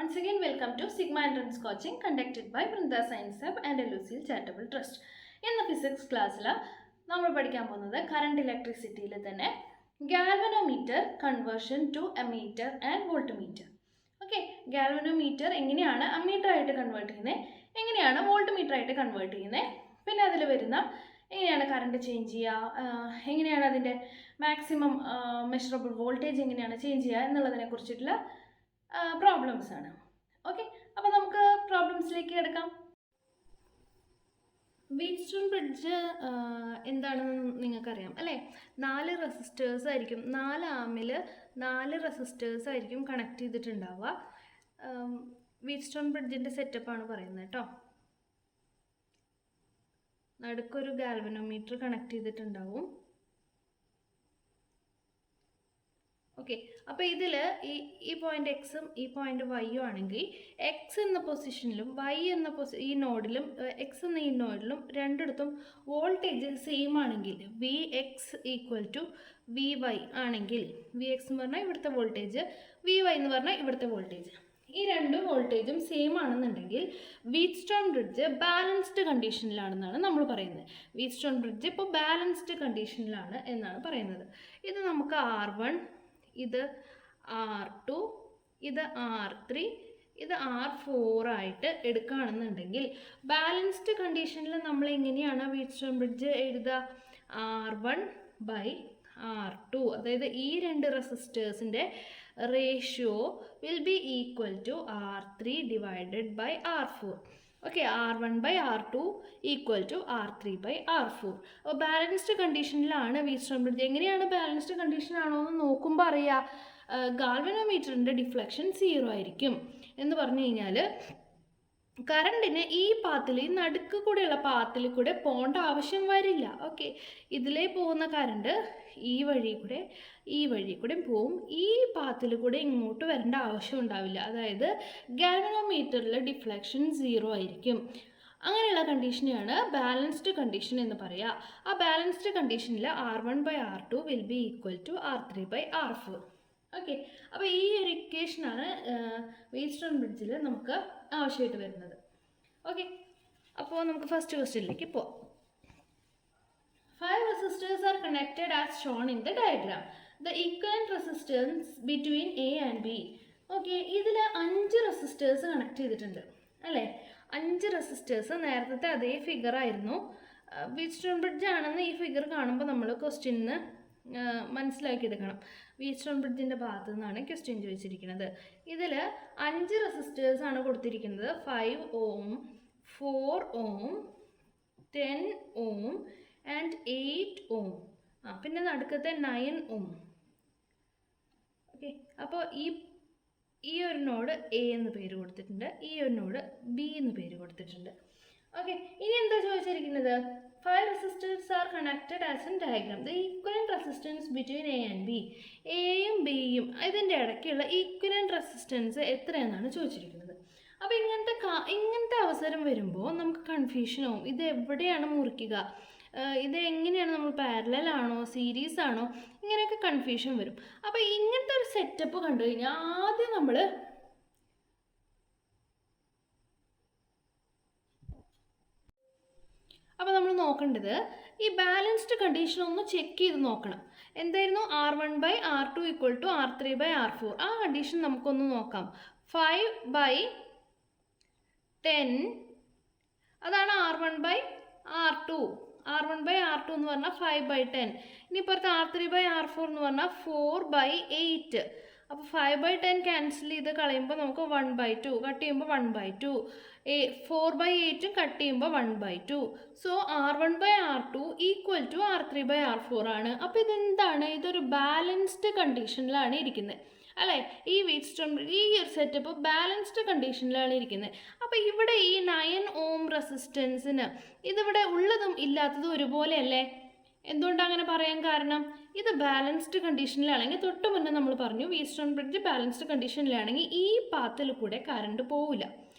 Once again, welcome to Sigma Entrance Coaching conducted by Vrinda Science Hub and Lucille Charitable Trust. In the physics class, നമ്മൾ പഠിക്കാൻ പോകുന്നത് current ഇലക്ട്രിസിറ്റിയിൽ തന്നെ galvanometer conversion to ammeter and voltmeter. Okay, galvanometer എങ്ങനെയാണ് ammeter ആയിട്ട് convert ചെയ്യുന്നത്, എങ്ങനെയാണ് voltmeter ആയിട്ട് കൺവേർട്ട് ചെയ്യുന്നത്, പിന്നെ അതിൽ വരുന്ന എങ്ങനെയാണ് കറണ്ട് ചേഞ്ച് ചെയ്യുക, എങ്ങനെയാണ് അതിൻ്റെ മാക്സിമം മെഷറബിൾ വോൾട്ടേജ് എങ്ങനെയാണ് ചേഞ്ച് ചെയ്യുക എന്നുള്ളതിനെ കുറിച്ചിട്ടുള്ള പ്രോബ്ലംസ് ആണ്. ഓക്കെ, അപ്പോൾ നമുക്ക് പ്രോബ്ലംസിലേക്ക് കിടക്കാം. വീറ്റ്സ്റ്റോൺ ബ്രിഡ്ജ് എന്താണെന്ന് നിങ്ങൾക്കറിയാം അല്ലേ? 4 റെസിസ്റ്റേഴ്സ് ആയിരിക്കും, 4 ആമിൽ 4 റെസിസ്റ്റേഴ്സ് ആയിരിക്കും കണക്ട് ചെയ്തിട്ടുണ്ടാവുക. വീറ്റ്സ്റ്റോൺ ബ്രിഡ്ജിൻ്റെ സെറ്റപ്പാണ് പറയുന്നത് കേട്ടോ. നടുക്കൊരു ഗാൽവനോമീറ്റർ കണക്ട് ചെയ്തിട്ടുണ്ടാവും. ഓക്കെ, അപ്പോൾ ഇതിൽ ഈ പോയിന്റ് എക്സും ഈ പോയിന്റ് വൈയും ആണെങ്കിൽ എക്സ് എന്ന പൊസിഷനിലും വൈ എന്ന ഈ നോഡിലും എക്സ് എന്ന ഈ നോഡിലും രണ്ടിടത്തും വോൾട്ടേജ് സെയിം ആണെങ്കിൽ V X equal to V Y ആണെങ്കിൽ, വി എക്സ് എന്ന് പറഞ്ഞാൽ ഇവിടുത്തെ വോൾട്ടേജ്, വി വൈ എന്ന് പറഞ്ഞാൽ ഇവിടുത്തെ വോൾട്ടേജ്, ഈ രണ്ട് വോൾട്ടേജും സെയിം ആണെന്നുണ്ടെങ്കിൽ വീറ്റ്സ്റ്റോൺ ബ്രിഡ്ജ് ബാലൻസ്ഡ് കണ്ടീഷനിലാണെന്നാണ് നമ്മൾ പറയുന്നത്. വീറ്റ്സ്റ്റോൺ ബ്രിഡ്ജ് ഇപ്പോൾ ബാലൻസ്ഡ് കണ്ടീഷനിലാണ് എന്നാണ് പറയുന്നത്. ഇത് നമുക്ക് R1, ഇത് R2, ഇത് R3, ഇത് R4 ആയിട്ട് എടുക്കുകയാണെന്നുണ്ടെങ്കിൽ ബാലൻസ്ഡ് കണ്ടീഷനിൽ നമ്മൾ എങ്ങനെയാണ് വീറ്റ്സ്റ്റോൺ ബ്രിഡ്ജ് എഴുതുക? R1/R2, അതായത് ഈ രണ്ട് റെസിസ്റ്റേഴ്സിൻ്റെ ratio will be equal to R3 divided by R4. Okay, R1/R2 equal to R3/R4. അപ്പോൾ ബാലൻസ്ഡ് കണ്ടീഷനിലാണ് വീറ്റ്സ്റ്റോൺ ബ്രിഡ്ജ്. എങ്ങനെയാണ് ബാലൻസ്ഡ് കണ്ടീഷൻ ആണോ എന്ന് നോക്കുമ്പോൾ അറിയാം, ഗാൽവനോമീറ്ററിൻ്റെ ഡിഫ്ലക്ഷൻ 0 ആയിരിക്കും എന്ന് പറഞ്ഞു കഴിഞ്ഞാൽ കറണ്ടിന് ഈ പാത്തിൽ, ഈ നടുക്ക് കൂടെയുള്ള പാത്തിൽ കൂടെ പോകേണ്ട ആവശ്യം വരില്ല. ഓക്കെ, ഇതിലേ പോകുന്ന കറണ്ട് ഈ വഴി കൂടെ പോവും, ഈ പാത്തിൽ കൂടെ ഇങ്ങോട്ട് വരേണ്ട ആവശ്യം ഉണ്ടാവില്ല. അതായത് ഗാൽവനോമീറ്ററിൽ ഡിഫ്ലക്ഷൻ 0 ആയിരിക്കും. അങ്ങനെയുള്ള കണ്ടീഷനെയാണ് ബാലൻസ്ഡ് കണ്ടീഷൻ എന്ന് പറയുക. ആ ബാലൻസ്ഡ് കണ്ടീഷനിൽ R1/R2 will be equal to R3/R4. Okay, അപ്പോൾ ഈ ഒരു ഇക്വേഷനാണ് വീറ്റ്സ്റ്റോൺ ബ്രിഡ്ജിൽ നമുക്ക് ആവശ്യമായിട്ട് വരുന്നത്. ഓക്കെ, അപ്പോൾ നമുക്ക് ഫസ്റ്റ് ക്വസ്റ്റ്യനിലേക്ക് പോവാം. 5 resistors are connected as shown in the diagram. The equivalent resistance between A and B. Okay, ഇതിൽ 5 റെസിസ്റ്റേഴ്സ് കണക്ട് ചെയ്തിട്ടുണ്ട് അല്ലേ? 5 റെസിസ്റ്റേഴ്സ്, നേരത്തെ അതേ ഫിഗർ ആയിരുന്നു. വീറ്റ്സ്റ്റോൺ ബ്രിഡ്ജ് ആണെന്ന് ഈ ഫിഗർ കാണുമ്പോൾ നമ്മൾ ക്വസ്റ്റ്യനിന്ന് മനസ്സിലാക്കിയെടുക്കണം. വീറ്റ്സ്റ്റോൺ ബ്രിഡ്ജിൻ്റെ ഭാഗത്തു നിന്നാണ് ക്വസ്റ്റ്യൻ ചോദിച്ചിരിക്കുന്നത്. ഇതിൽ 5 റെസിസ്റ്റേഴ്സാണ് കൊടുത്തിരിക്കുന്നത്. 5 ohm, 4 ohm, 10 ohm and 8 ohm. പിന്നെ നടുക്കത്തെ 9 ohm. ഓക്കെ, അപ്പോൾ ഈ ഒരു നോഡ് എ എന്ന് പേര് കൊടുത്തിട്ടുണ്ട്, ഈ ഒരു നോഡ് ബി എന്ന് പേര് കൊടുത്തിട്ടുണ്ട്. ഓക്കെ, ഇനി എന്താ ചോദിച്ചിരിക്കുന്നത്? 5 resistors are connected as in diagram. The equivalent resistance between A and B. എയും ബിയും ഇതിൻ്റെ ഇടയ്ക്കുള്ള ഈക്വലൻ്റ് റെസിസ്റ്റൻസ് എത്രയെന്നാണ് ചോദിച്ചിരിക്കുന്നത്. അപ്പോൾ ഇങ്ങനത്തെ അവസരം വരുമ്പോൾ നമുക്ക് കൺഫ്യൂഷൻ ആവും. ഇത് എവിടെയാണ് മുറിക്കുക, ഇത് എങ്ങനെയാണ്, നമ്മൾ പാരലൽ ആണോ സീരീസ് ആണോ, ഇങ്ങനെയൊക്കെ കൺഫ്യൂഷൻ വരും. അപ്പോൾ ഇങ്ങനത്തെ ഒരു സെറ്റപ്പ് കണ്ടു കഴിഞ്ഞാൽ ആദ്യം നമ്മൾ നോക്കേണ്ടത് ഈ ബാലൻസ്ഡ് കണ്ടീഷൻ ഒന്ന് ചെക്ക് ചെയ്ത് നോക്കണം. എന്തായിരുന്നു? R1/R2 equal to R3/R4. ആ കണ്ടീഷൻ നമുക്കൊന്ന് നോക്കാം. 5/10 അതാണ് R1/R2. R1/R2 എന്ന് പറഞ്ഞാൽ 5/10. ഇനി പുറത്ത് R3/R4 എന്ന് പറഞ്ഞാൽ 4/8. അപ്പോൾ 5/10 ക്യാൻസൽ ചെയ്ത് കളയുമ്പോൾ നമുക്ക് 1/2, കട്ട് ചെയ്യുമ്പോൾ 1/2, 4/8 കട്ട് ചെയ്യുമ്പോൾ 1/2. So R1/R2 equal to R3/R4 ആണ്. അപ്പോൾ ഇതെന്താണ്? ഇതൊരു ബാലൻസ്ഡ് കണ്ടീഷനിലാണ് ഇരിക്കുന്നത് അല്ലേ? ഈ വീറ്റ്സ്റ്റോൺ ഈ ഒരു സെറ്റപ്പ് ബാലൻസ്ഡ് കണ്ടീഷനിലാണ് ഇരിക്കുന്നത്. അപ്പോൾ ഇവിടെ ഈ 9 ohm റെസിസ്റ്റൻസിന് ഇതിവിടെ ഉള്ളതും ഇല്ലാത്തതും ഒരുപോലെ അല്ലേ? എന്തുകൊണ്ടാണ് അങ്ങനെ പറയാൻ കാരണം? ഇത് ബാലൻസ്ഡ് കണ്ടീഷനിലാണെങ്കിൽ, തൊട്ട് മുന്നേ നമ്മൾ പറഞ്ഞു വീറ്റ്സ്റ്റോൺ ബ്രിഡ്ജ് ബാലൻസ്ഡ് കണ്ടീഷനിലാണെങ്കിൽ ഈ പാത്തിൽ കൂടെ കറണ്ട് പോവില്ല,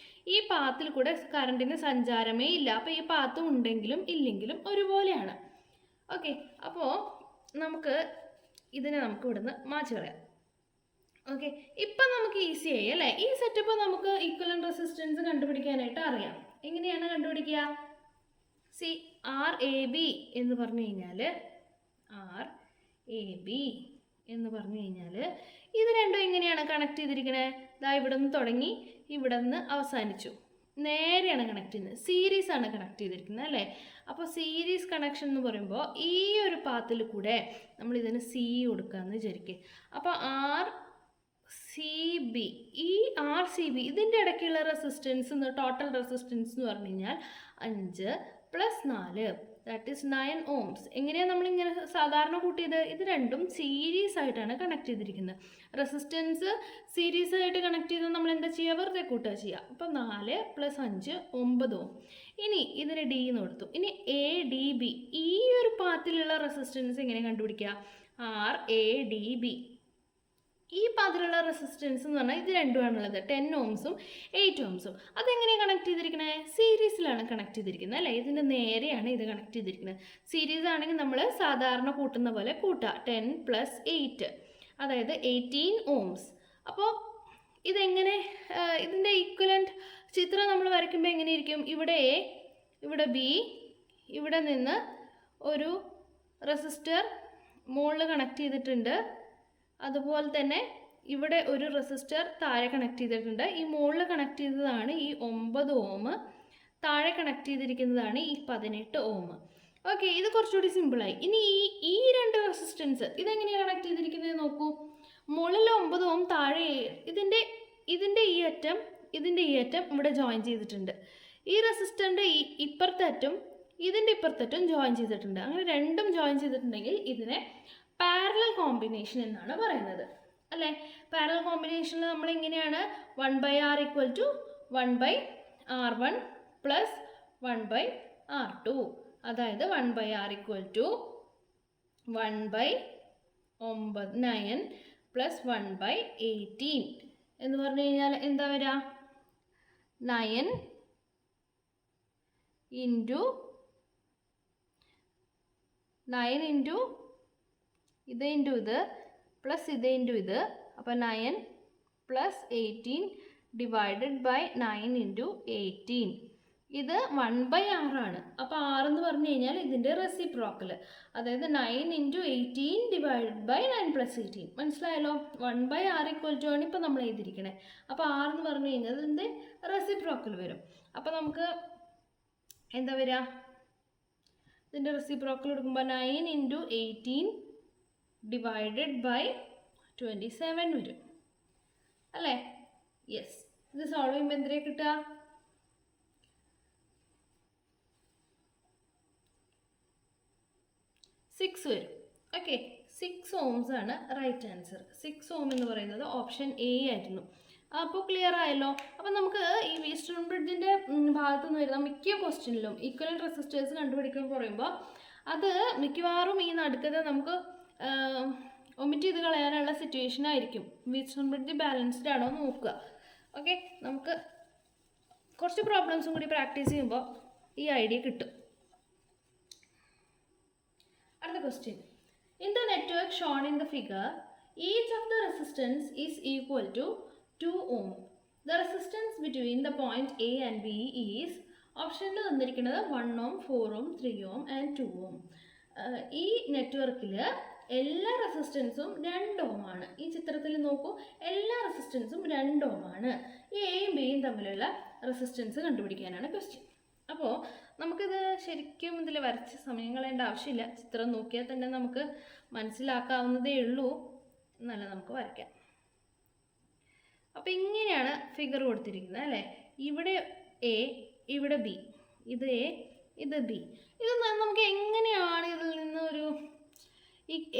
ഈ പാത്തിൽ കൂടെ കറണ്ടിന് സഞ്ചാരമേ ഇല്ല. അപ്പോൾ ഈ പാത്ത് ഉണ്ടെങ്കിലും ഇല്ലെങ്കിലും ഒരുപോലെയാണ്. ഓക്കെ, അപ്പോൾ നമുക്ക് ഇവിടുന്ന് മാറ്റി കളയാം. ഓക്കെ, ഇപ്പം നമുക്ക് ഈസി ആയി അല്ലേ? ഈ സെറ്റപ്പ് നമുക്ക് ഈക്വലന്റ് റെസിസ്റ്റൻസ് കണ്ടുപിടിക്കാനായിട്ട് അറിയാം. എങ്ങനെയാണ് കണ്ടുപിടിക്കുക? സി ആർ എ ബി എന്ന് പറഞ്ഞു കഴിഞ്ഞാൽ ഇത് രണ്ടും എങ്ങനെയാണ് കണക്ട് ചെയ്തിരിക്കണേ? ദാ ഇവിടെ നിന്ന് തുടങ്ങി ഇവിടെ നിന്ന് അവസാനിച്ചു, നേരെയാണ് കണക്ട് ചെയ്യുന്നത്, സീരീസ് ആണ് കണക്ട് ചെയ്തിരിക്കുന്നത് അല്ലേ? അപ്പോൾ സീരീസ് കണക്ഷൻ എന്ന് പറയുമ്പോൾ ഈ ഒരു പാത്തിൽ കൂടെ നമ്മൾ ഇതിന് സി കൊടുക്കാമെന്ന് വിചാരിക്കുക. അപ്പോൾ ആർ സി ബി, ഈ ആർ സി ബി ഇതിൻ്റെ ഇടയ്ക്കുള്ള റെസിസ്റ്റൻസ്, ടോട്ടൽ റെസിസ്റ്റൻസ് എന്ന് പറഞ്ഞു കഴിഞ്ഞാൽ 5 + 4 ദാറ്റ് ഈസ് 9 ohms. എങ്ങനെയാണ് നമ്മളിങ്ങനെ സാധാരണ കൂട്ടിയത്? ഇത് രണ്ടും സീരീസ് ആയിട്ടാണ് കണക്ട് ചെയ്തിരിക്കുന്നത്. റെസിസ്റ്റൻസ് സീരീസ് ആയിട്ട് കണക്ട് ചെയ്ത് നമ്മൾ എന്താ ചെയ്യുക? വെറുതെ കൂട്ടുക ചെയ്യുക. അപ്പം 4 + 5 9 ohm. ഇനി ഇതിന് ഡി എന്ന് കൊടുത്തു. ഇനി എ ഡി ബി, ഈ ഒരു പാത്തിലുള്ള റെസിസ്റ്റൻസ് എങ്ങനെ കണ്ടുപിടിക്കുക? ആർ എ ഡി ബി, ഈ പാത്തിലുള്ള റെസിസ്റ്റൻസ് എന്ന് പറഞ്ഞാൽ ഇത് രണ്ടുമാണുള്ളത്, 10 ohms 8 ohms. അതെങ്ങനെയാണ് കണക്ട് ചെയ്തിരിക്കുന്നത്? സീരീസിലാണ് കണക്ട് ചെയ്തിരിക്കുന്നത് അല്ലേ? ഇതിൻ്റെ നേരെയാണ് ഇത് കണക്ട് ചെയ്തിരിക്കുന്നത്. സീരീസ് ആണെങ്കിൽ നമ്മൾ സാധാരണ കൂട്ടുന്ന പോലെ കൂട്ടുക, 10 + 8 അതായത് 18 ohms. അപ്പോൾ ഇതെങ്ങനെ, ഇതിൻ്റെ ഈക്വലൻറ്റ് ചിത്രം നമ്മൾ വരയ്ക്കുമ്പോൾ എങ്ങനെയിരിക്കും? ഇവിടെ എ, ഇവിടെ ബി, ഇവിടെ നിന്ന് ഒരു റെസിസ്റ്റർ മുകളിൽ കണക്ട് ചെയ്തിട്ടുണ്ട്, അതുപോലെ തന്നെ ഇവിടെ ഒരു റെസിസ്റ്റർ താഴെ കണക്ട് ചെയ്തിട്ടുണ്ട്. ഈ മുകളിൽ കണക്ട് ചെയ്തതാണ് ഈ 9 ohm, താഴെ കണക്ട് ചെയ്തിരിക്കുന്നതാണ് ഈ 18 ohm. ഓക്കെ, ഇത് കുറച്ചുകൂടി സിമ്പിളായി. ഇനി ഈ രണ്ട് റെസിസ്റ്റൻസ് ഇതെങ്ങനെയാണ് കണക്ട് ചെയ്തിരിക്കുന്നത് നോക്കൂ. മുകളിൽ 9 ohm, താഴെ ഇതിൻ്റെ ഈ അറ്റം ഇവിടെ ജോയിൻ ചെയ്തിട്ടുണ്ട്. ഈ റെസിസ്റ്ററിൻ്റെ ഇപ്പുറത്തെ അറ്റം ഇതിൻ്റെ ഇപ്പുറത്തെ അറ്റം ജോയിൻ ചെയ്തിട്ടുണ്ട്. അങ്ങനെ രണ്ടും ജോയിൻ ചെയ്തിട്ടുണ്ടെങ്കിൽ ഇതിനെ പാരലൽ കോമ്പിനേഷൻ എന്നാണ് പറയുന്നത് അല്ലേ? പാരലൽ കോമ്പിനേഷനിൽ നമ്മൾ എങ്ങനെയാണ് 1/r = 1/r1 + 1/r2, അതായത് 1/r = 1/9 + 1/18 എന്ന് പറഞ്ഞു കഴിഞ്ഞാൽ എന്താ വരിക? 9 ഇത് ഇൻറ്റു ഇത് പ്ലസ് ഇത് ഇൻറ്റു ഇത്, അപ്പോൾ 9 + 18 / 9 × 18. ഇത് 1/r ആണ്. അപ്പോൾ r എന്ന് പറഞ്ഞു കഴിഞ്ഞാൽ ഇതിൻ്റെ റെസിപ്രോക്കൽ, അതായത് 9 × 18 / 9 + 18. മനസ്സിലായല്ലോ? 1/r = ആണ് ഇപ്പോൾ നമ്മൾ എഴുതിയിരിക്കണേ. അപ്പോൾ r എന്ന് പറഞ്ഞു കഴിഞ്ഞാൽ ഇതിൻ്റെ റെസിപ്രോക്കൽ വരും. അപ്പോൾ നമുക്ക് എന്താ വരിക? ഇതിൻ്റെ റെസിപ്രോക്കൽ എടുക്കുമ്പോൾ 9 × 18 / 27 വരും അല്ലേ? യെസ്. ഇത് സോൾവ് ചെയ്യുമ്പോൾ എന്തിനാ കിട്ടുക? 6 വരും. ഓക്കെ, 6 ohms ആണ് റൈറ്റ് ആൻസർ. 6 ohm എന്ന് പറയുന്നത് ഓപ്ഷൻ എ ആയിരുന്നു. അപ്പോൾ ക്ലിയർ ആയല്ലോ? അപ്പോൾ നമുക്ക് ഈ വീസ്റ്റൺ ബ്രിഡ്ജിൻ്റെ ഭാഗത്തു നിന്ന് വരുന്ന മിക്ക ക്വസ്റ്റ്യനിലും ഈക്വലന്റ് റെസിസ്റ്റേഴ്സ് കണ്ടുപിടിക്കാൻ പറയുമ്പോൾ അത് മിക്കവാറും ഈ നടുക്കത് നമുക്ക് ഒമിറ്റ് ചെയ്ത് കളയാനുള്ള സിറ്റുവേഷൻ ആയിരിക്കും. വീസ്റ്റൺ ബ്രിഡ്ജ് ബാലൻസ്ഡ് ആണോ എന്ന് നോക്കുക. ഓക്കെ, നമുക്ക് കുറച്ച് പ്രോബ്ലംസും കൂടി പ്രാക്ടീസ് ചെയ്യുമ്പോൾ ഈ ഐഡിയ കിട്ടും. അടുത്ത question. In the network shown in the figure each of the resistance is equal to 2 ohm. The resistance between the point A and B is ഓപ്ഷനിൽ തന്നിരിക്കുന്നത് 1 ohm, 4 ohm, 3 ohm and 2 ohm. ഈ നെറ്റ്വർക്കിൽ എല്ലാ റെസിസ്റ്റൻസും 2 ohm ആണ്. ഈ ചിത്രത്തിൽ നോക്കൂ, എല്ലാ റെസിസ്റ്റൻസും 2 ohm ആണ്. ഈ എയും ബിയും തമ്മിലുള്ള റെസിസ്റ്റൻസ് കണ്ടുപിടിക്കാനാണ് ക്വസ്റ്റ്യൻ. അപ്പോൾ നമുക്കിത് ശരിക്കും ഇതിൽ വരച്ച് സമയം കളയേണ്ട ആവശ്യമില്ല. ചിത്രം നോക്കിയാൽ തന്നെ നമുക്ക് മനസ്സിലാക്കാവുന്നതേ ഉള്ളൂ. എന്നാലും നമുക്ക് വരയ്ക്കാം. അപ്പോൾ ഇങ്ങനെയാണ് ഫിഗർ കൊടുത്തിരിക്കുന്നത് അല്ലേ? ഇവിടെ എ, ഇവിടെ ബി, ഇത് എ, ഇത് ബി. ഇത് നമുക്ക് എങ്ങനെയാണ് ഇതിൽ നിന്ന് ഒരു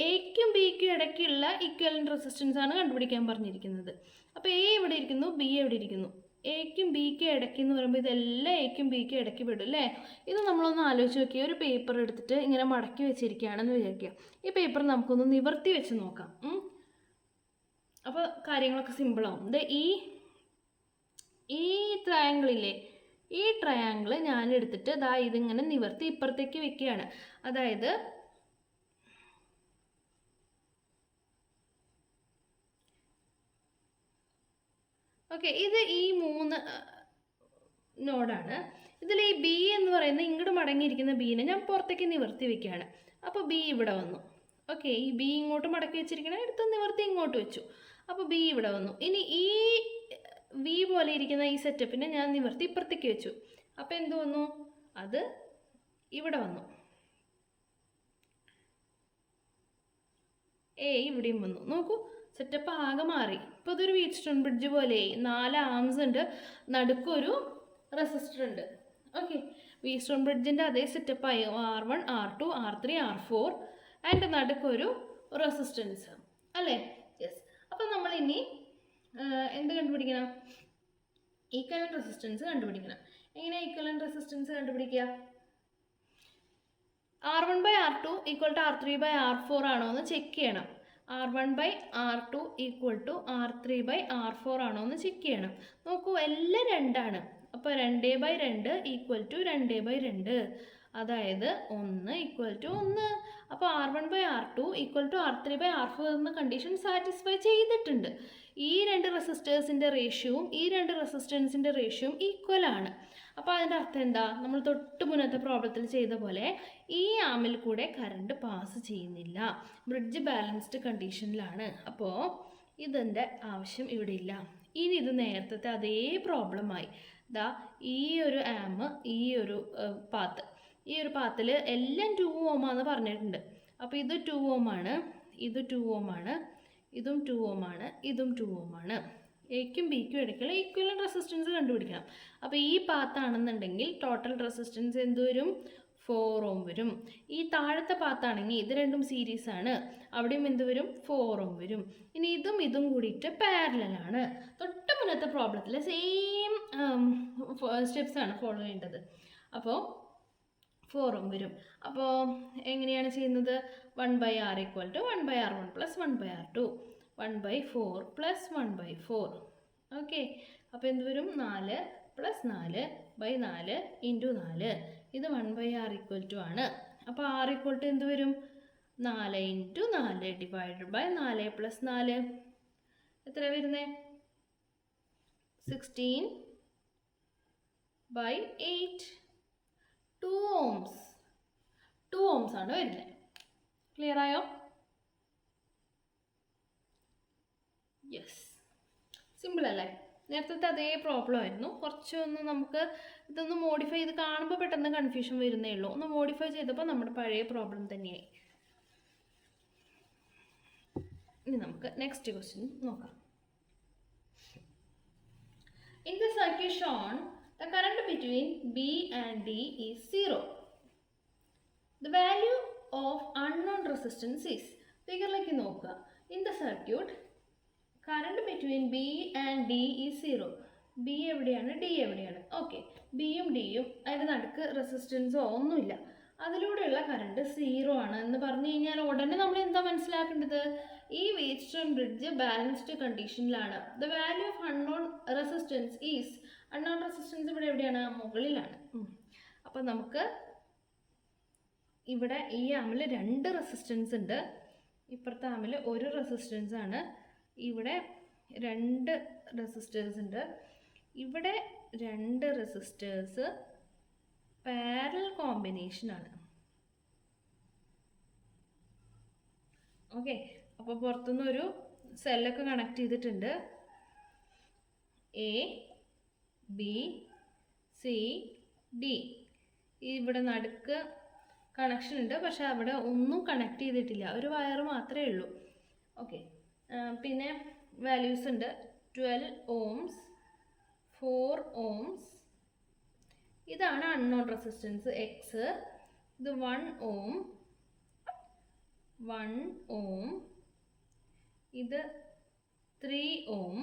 എക്കും ബിക്കും ഇടയ്ക്കുള്ള ഈക്വലന്റ് റെസിസ്റ്റൻസ് ആണ് കണ്ടുപിടിക്കാൻ പറഞ്ഞിരിക്കുന്നത്. അപ്പോൾ എ ഇവിടെ ഇരിക്കുന്നു, ബി എവിടെ ഇരിക്കുന്നു. എക്കും ബിക്കും ഇടയ്ക്ക് എന്ന് പറയുമ്പോൾ ഇതെല്ലാം എക്കും ബിക്കും ഇടയ്ക്ക് പെടും അല്ലേ? ഇത് നമ്മളൊന്ന് ആലോചിച്ച് നോക്കിയാൽ ഒരു പേപ്പർ എടുത്തിട്ട് ഇങ്ങനെ മടക്കി വെച്ചിരിക്കുകയാണെന്ന് വിചാരിക്കുക. ഈ പേപ്പർ നമുക്കൊന്ന് നിവർത്തി വെച്ച് നോക്കാം. അപ്പോൾ കാര്യങ്ങളൊക്കെ സിമ്പിളാവും. ഇത് ഈ ട്രയാങ്കിളില്ലേ, ഈ ട്രയാങ്കിൾ ഞാൻ എടുത്തിട്ട് ദാ ഇതിങ്ങനെ നിവർത്തി ഇപ്പുറത്തേക്ക് വെക്കുകയാണ്. അതായത് ഓക്കെ, ഇത് ഈ 3 നോഡാണ്. ഇതിൽ ഈ ബി എന്ന് പറയുന്നത് ഇങ്ങോട്ട് മടങ്ങിയിരിക്കുന്ന ബീനെ ഞാൻ പുറത്തേക്ക് നിവർത്തി വെക്കുകയാണ്. അപ്പോൾ ബി ഇവിടെ വന്നു. ഓക്കെ, ഈ ബി ഇങ്ങോട്ട് മടക്കി വെച്ചിരിക്കണ എടുത്ത് നിവർത്തി ഇങ്ങോട്ട് വെച്ചു. അപ്പോൾ ബി ഇവിടെ വന്നു. ഇനി ഈ വി പോലെ ഇരിക്കുന്ന ഈ സെറ്റപ്പിനെ ഞാൻ നിവർത്തി ഇപ്പുറത്തേക്ക് വെച്ചു. അപ്പോൾ എന്ത് വന്നു? അത് ഇവിടെ വന്നു. എ ഇവിടെയും വന്നു. നോക്കൂ, സെറ്റപ്പ് ആകെ മാറി. ഇപ്പോൾ ഇതൊരു വീറ്റ്സ്റ്റോൺ ബ്രിഡ്ജ് പോലെ 4 ആംസ് ഉണ്ട്, നടുക്കൊരു റെസിസ്റ്റർ ഉണ്ട്. ഓക്കെ, വീറ്റ്സ്റ്റോൺ ബ്രിഡ്ജിൻ്റെ അതേ സെറ്റപ്പായി R1 R2 R3 R4 and നടുക്കൊരു റെസിസ്റ്റൻസ് അല്ലേ? യെസ്. അപ്പം നമ്മൾ ഇനി എന്ത് കണ്ടുപിടിക്കണം? ഈക്വലന്റ് റെസിസ്റ്റൻസ് കണ്ടുപിടിക്കണം. എങ്ങനെ ഈക്വലന്റ് റെസിസ്റ്റൻസ് കണ്ടുപിടിക്കുക? R1/R2 = R3/R4 ആണോ എന്ന് ചെക്ക് ചെയ്യണം. R1/R2 = R3/R4 ആണോ എന്ന് ചെക്ക് ചെയ്യണം. നോക്കൂ, എല്ലാം 2 ആണ്. അപ്പോൾ 2/2 = 2/2, അതായത് 1 = 1. അപ്പോൾ R1/R2 = R3/R4 എന്ന കണ്ടീഷൻ സാറ്റിസ്ഫൈ ചെയ്തിട്ടുണ്ട്. ഈ 2 റെസിസ്റ്റേഴ്സിൻ്റെ റേഷ്യോവും ഈ 2 റെസിസ്റ്റൻസിൻ്റെ റേഷ്യോവും ഈക്വൽ ആണ്. അപ്പോൾ അതിൻ്റെ അർത്ഥം എന്താ? നമ്മൾ തൊട്ട് മുന്നത്തെ പ്രോബ്ലത്തിൽ ചെയ്ത പോലെ ഈ ആമിൽ കൂടെ കറണ്ട് പാസ് ചെയ്യുന്നില്ല, ബ്രിഡ്ജ് ബാലൻസ്ഡ് കണ്ടീഷനിലാണ്. അപ്പോൾ ഇതിൻ്റെ ആവശ്യം ഇവിടെ ഇല്ല. ഇനി ഇത് നേരത്തെ അതേ പ്രോബ്ലമായി. ദാ ഈ ഒരു ആം, ഈ ഒരു പാത്ത്, ഈ ഒരു പാത്തിൽ എല്ലാം 2 ohm ആണെന്ന് പറഞ്ഞിട്ടുണ്ട്. അപ്പോൾ ഇത് 2 ohm ആണ്, ഇത് 2 ohm ആണ്, ഇതും 2 ohm ആണ്, ഇതും 2 ohm ആണ്. എക്കും ബിക്കും ഇടയ്ക്കുള്ള ഈക്വലന്റ് റെസിസ്റ്റൻസ് കണ്ടുപിടിക്കണം. അപ്പോൾ ഈ പാത്താണെന്നുണ്ടെങ്കിൽ ടോട്ടൽ റെസിസ്റ്റൻസ് എന്ത് വരും? 4 ohm വരും. ഈ താഴത്തെ പാത്താണെങ്കിൽ ഇത് രണ്ടും സീരീസ് ആണ്, അവിടെയും എന്ത് വരും? 4 ohm വരും. ഇനി ഇതും ഇതും കൂടിയിട്ട് പാരലലാണ്. തൊട്ട് മുന്നത്തെ പ്രോബ്ലത്തിൽ സെയിം സ്റ്റെപ്സ് ആണ് ഫോളോ ചെയ്യേണ്ടത്. അപ്പോൾ 4 ohm വരും. അപ്പോൾ എങ്ങനെയാണ് ചെയ്യുന്നത്? 1/R = 1/R1 + 1/R2, 1/4 + 1/4. ഓക്കെ, അപ്പോൾ എന്ത് വരും? 4 + 4/4 × 4. ഇത് 1/R = ആണ്. അപ്പോൾ R = എന്ത് വരും? 4 × 4 ÷ 4 + 4 എത്ര വരുന്നത്? 16/8. 2 ohms. 2 ohms ആണ് വരുന്നത്. ക്ലിയർ ആയോ? യെസ്, സിമ്പിൾ അല്ലേ? നേരത്തെ അതേ പ്രോബ്ലം ആയിരുന്നു. കുറച്ചൊന്ന് നമുക്ക് ഇതൊന്ന് മോഡിഫൈ ചെയ്ത്, കാണുമ്പോൾ പെട്ടെന്ന് കൺഫ്യൂഷൻ വരുന്നേ ഉള്ളൂ. ഒന്ന് മോഡിഫൈ ചെയ്തപ്പോൾ നമ്മുടെ പഴയ പ്രോബ്ലം തന്നെയായി. ഇനി നമുക്ക് നെക്സ്റ്റ് ക്വസ്റ്റ്യൻ നോക്കാം. In the circuit shown, the current between B and D is 0. The value of unknown resistance is. ഫിഗറിലേക്ക് നോക്കുക. In the circuit, current between B and D is 0. B എവിടെയാണ്? D എവിടെയാണ്? Okay, ബിയും ഡിയും അതിൻ്റെ നടുക്ക് റെസിസ്റ്റൻസോ ഒന്നുമില്ല. അതിലൂടെയുള്ള കറണ്ട് 0 ആണ് എന്ന് പറഞ്ഞു കഴിഞ്ഞാൽ ഉടനെ നമ്മൾ എന്താ മനസ്സിലാക്കേണ്ടത്? ഈ വീറ്റ്സ്റ്റോൺ ബ്രിഡ്ജ് ബാലൻസ്ഡ് കണ്ടീഷനിലാണ്. The value of unknown resistance is. Unknown resistance ഇവിടെ എവിടെയാണ്? മുകളിലാണ്. അപ്പം നമുക്ക് ഇവിടെ ഈ ആമിൽ 2 റെസിസ്റ്റൻസ് ഉണ്ട്, ഇപ്പുറത്തെ ആമിൽ 1 റെസിസ്റ്റൻസ് ആണ്. ഇവിടെ 2 റെസിസ്റ്റേഴ്സ് ഉണ്ട്, ഇവിടെ 2 റെസിസ്റ്റേഴ്സ് പാരലൽ കോമ്പിനേഷനാണ്. ഓക്കെ, അപ്പോൾ പുറത്തുനിന്ന് ഒരു സെല്ലൊക്കെ കണക്ട് ചെയ്തിട്ടുണ്ട്. A B C D. ഇവിടെ നടുക്ക് കണക്ഷൻ ഉണ്ട്, പക്ഷെ അവിടെ ഒന്നും കണക്ട് ചെയ്തിട്ടില്ല, ഒരു വയർ മാത്രമേ ഉള്ളൂ. ഓക്കെ, പിന്നെ വാല്യൂസ് ഉണ്ട്. 12 ohms, 4 ohms. ഇതാണ് അൺനോൺ റെസിസ്റ്റൻസ് എക്സ്. ഇത് 1 ohm, 1 ohm. ഇത് 3 ohm,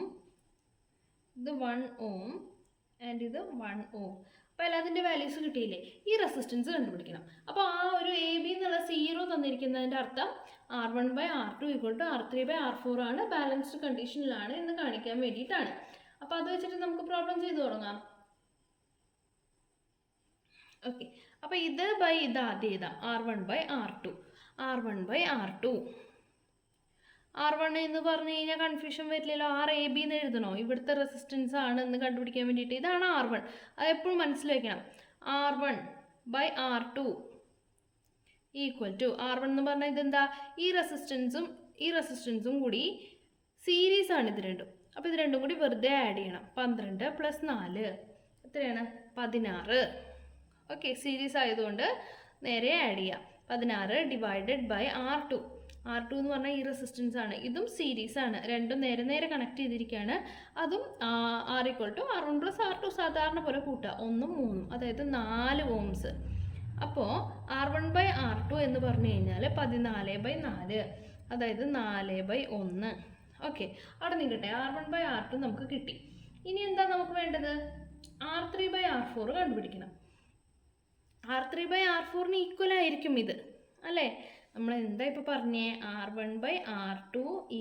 ഇത് 1 ohm ആൻഡ് ഇത് 1 ohm. അപ്പോൾ എല്ലാത്തിൻ്റെ വാല്യൂസ് കിട്ടിയില്ലേ? ഈ റെസിസ്റ്റൻസ് കണ്ടുപിടിക്കണം. അപ്പോൾ ആ ഒരു എ ബി എന്നുള്ള 0 തന്നിരിക്കുന്നതിൻ്റെ അർത്ഥം R1/R2 = R3/R4 ആണ്, ബാലൻസ്ഡ് കണ്ടീഷനിലാണ് എന്ന് കാണിക്കാൻ വേണ്ടിയിട്ടാണ്. അപ്പോൾ അത് വെച്ചിട്ട് നമുക്ക് പ്രോബ്ലം ചെയ്തു തുടങ്ങാം. ഓക്കെ, അപ്പോൾ ഇത് ആദ്യം എഴുതാം. R1/R2. R1/R2 R1 എന്ന് പറഞ്ഞു കഴിഞ്ഞാൽ കൺഫ്യൂഷൻ വരില്ലല്ലോ. RAB എന്ന് എഴുതണോ? ഇവിടുത്തെ റെസിസ്റ്റൻസ് ആണ് എന്ന് കണ്ടുപിടിക്കാൻ വേണ്ടിയിട്ട് ഇതാണ് R1. അത് എപ്പോഴും മനസ്സിൽ വയ്ക്കണം. R1/R2 ഈക്വൽ ടു R1 എന്ന് പറഞ്ഞാൽ ഇതെന്താ? ഈ റെസിസ്റ്റൻസും കൂടി സീരീസ് ആണ് ഇത് രണ്ടും. അപ്പോൾ ഇത് രണ്ടും കൂടി വെറുതെ ആഡ് ചെയ്യണം. 12 + 4 എത്രയാണ്? 16. ഓക്കെ, സീരീസ് ആയതുകൊണ്ട് നേരെ ആഡ് ചെയ്യാം. 16 / R2. R2 എന്ന് പറഞ്ഞാൽ ഈ റെസിസ്റ്റൻസ് ആണ്. ഇതും സീരീസ് ആണ്. രണ്ടും നേരെ നേരെ കണക്ട് ചെയ്തിരിക്കുകയാണ്. അതും R = R1 + R2 സാധാരണ പോലെ കൂട്ടുക. 1 ഉം 3 ഉം, അതായത് 4 ohms. അപ്പോൾ R1/R2 എന്ന് പറഞ്ഞു കഴിഞ്ഞാൽ 14/4, അതായത് 4/1. ഓക്കെ, അവിടെ നിൽക്കട്ടെ. R1/R2 നമുക്ക് കിട്ടി. ഇനി എന്താ നമുക്ക് വേണ്ടത്? R3/R4 കണ്ടുപിടിക്കണം. R3/R4 ഈക്വൽ ആയിരിക്കും ഇത്, അല്ലേ? നമ്മൾ എന്താ ഇപ്പോൾ പറഞ്ഞേ? R1/R2 =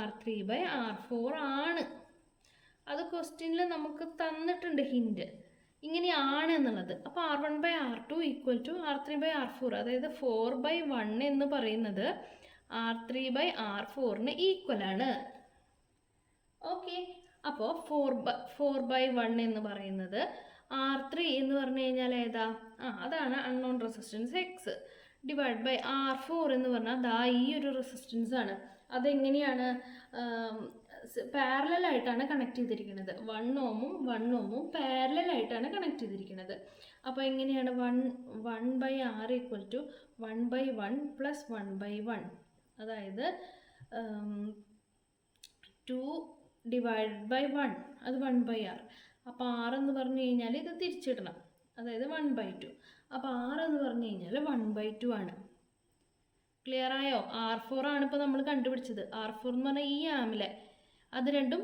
R3/R4 ആണ്. അത് ക്വസ്റ്റ്യനിൽ നമുക്ക് തന്നിട്ടുണ്ട് ഹിൻറ്റ്, ഇങ്ങനെയാണ് എന്നുള്ളത്. അപ്പോൾ R1/R2 = R3/R4, അതായത് 4/1 എന്ന് പറയുന്നത് R3/R4 ഈക്വലാണ്. ഓക്കെ, അപ്പോൾ 4/1 എന്ന് പറയുന്നത് R3 എന്ന് പറഞ്ഞു കഴിഞ്ഞാൽ ഏതാ? അതാണ് അൺനോൺ റെസിസ്റ്റൻസ് X /R4 എന്ന് പറഞ്ഞാൽ ദാ ഈ ഒരു റെസിസ്റ്റൻസ് ആണ്. അതെങ്ങനെയാണ്? പാരലൽ ആയിട്ടാണ് കണക്ട് ചെയ്തിരിക്കുന്നത്. 1 ohm ഉം 1 ohm ഉം പാരലൽ ആയിട്ടാണ് കണക്ട് ചെയ്തിരിക്കുന്നത്. അപ്പോൾ എങ്ങനെയാണ്? 1/R = 1/1 + 1/1, അതായത് 2/1, അത് 1/R. അപ്പോൾ R എന്ന് പറഞ്ഞു കഴിഞ്ഞാൽ ഇത് തിരിച്ചിടണം, അതായത് 1/2. അപ്പോൾ R എന്ന് പറഞ്ഞു കഴിഞ്ഞാൽ 1/2 ആണ്. ക്ലിയർ ആയോ? R4 ആണ് ഇപ്പോൾ നമ്മൾ കണ്ടുപിടിച്ചത്. R4 എന്ന് പറഞ്ഞാൽ ഈ ആമിലെ അത് രണ്ടും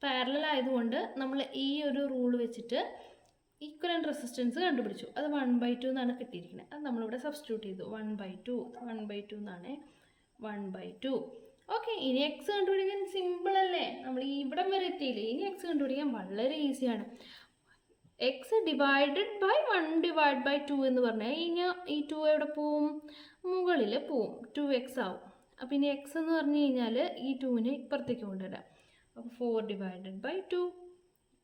പാരലൽ ആയതുകൊണ്ട് നമ്മൾ ഈ ഒരു റൂൾ വെച്ചിട്ട് ഈക്വലൻ്റ് റെസിസ്റ്റൻസ് കണ്ടുപിടിച്ചു. അത് 1/2 എന്നാണ് കിട്ടിയിരിക്കുന്നത്. അത് നമ്മളിവിടെ സബ്സ്റ്റിറ്റ്യൂട്ട് ചെയ്തു. 1/2 എന്നാണ് 1/2. ഓക്കെ, ഇനി എക്സ് കണ്ടുപിടിക്കാൻ സിമ്പിൾ അല്ലേ? നമ്മൾ ഇവിടം വരെ എത്തിയില്ലേ? ഇനി എക്സ് കണ്ടുപിടിക്കാൻ വളരെ ഈസിയാണ്. x /1/2 എന്ന് പറഞ്ഞാൽ കഴിഞ്ഞാൽ ഈ 2 എവിടെ പോവും? മുകളിൽ പോവും. 2x ആവും. അപ്പോൾ ഇനി x എന്ന് പറഞ്ഞു കഴിഞ്ഞാൽ ഈ 2നെ ഇപ്പുറത്തേക്ക് കൊണ്ടുവരാം. അപ്പോൾ 4/2,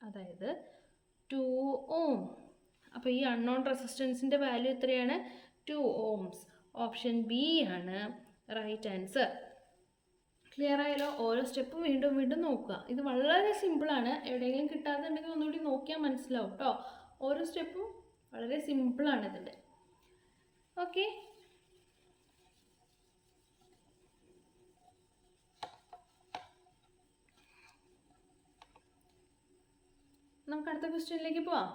അതായത് 2 ohm. അപ്പോൾ ഈ അൺനോൺ റെസിസ്റ്റൻസിൻ്റെ വാല്യൂ എത്രയാണ്? 2 ohms. ഓപ്ഷൻ ബി ആണ് റൈറ്റ് ആൻസർ. ക്ലിയർ ആയാലോ? ഓരോ സ്റ്റെപ്പും വീണ്ടും വീണ്ടും നോക്കുക. ഇത് വളരെ സിമ്പിളാണ്. എവിടെയെങ്കിലും കിട്ടാതുണ്ടെങ്കിൽ ഒന്നുകൂടി നോക്കിയാൽ മനസ്സിലാവും കേട്ടോ. ഓരോ സ്റ്റെപ്പും വളരെ സിമ്പിളാണ് ഇതിൻ്റെ. ഓക്കെ, നമുക്ക് അടുത്ത ക്വസ്റ്റ്യനിലേക്ക് പോവാം.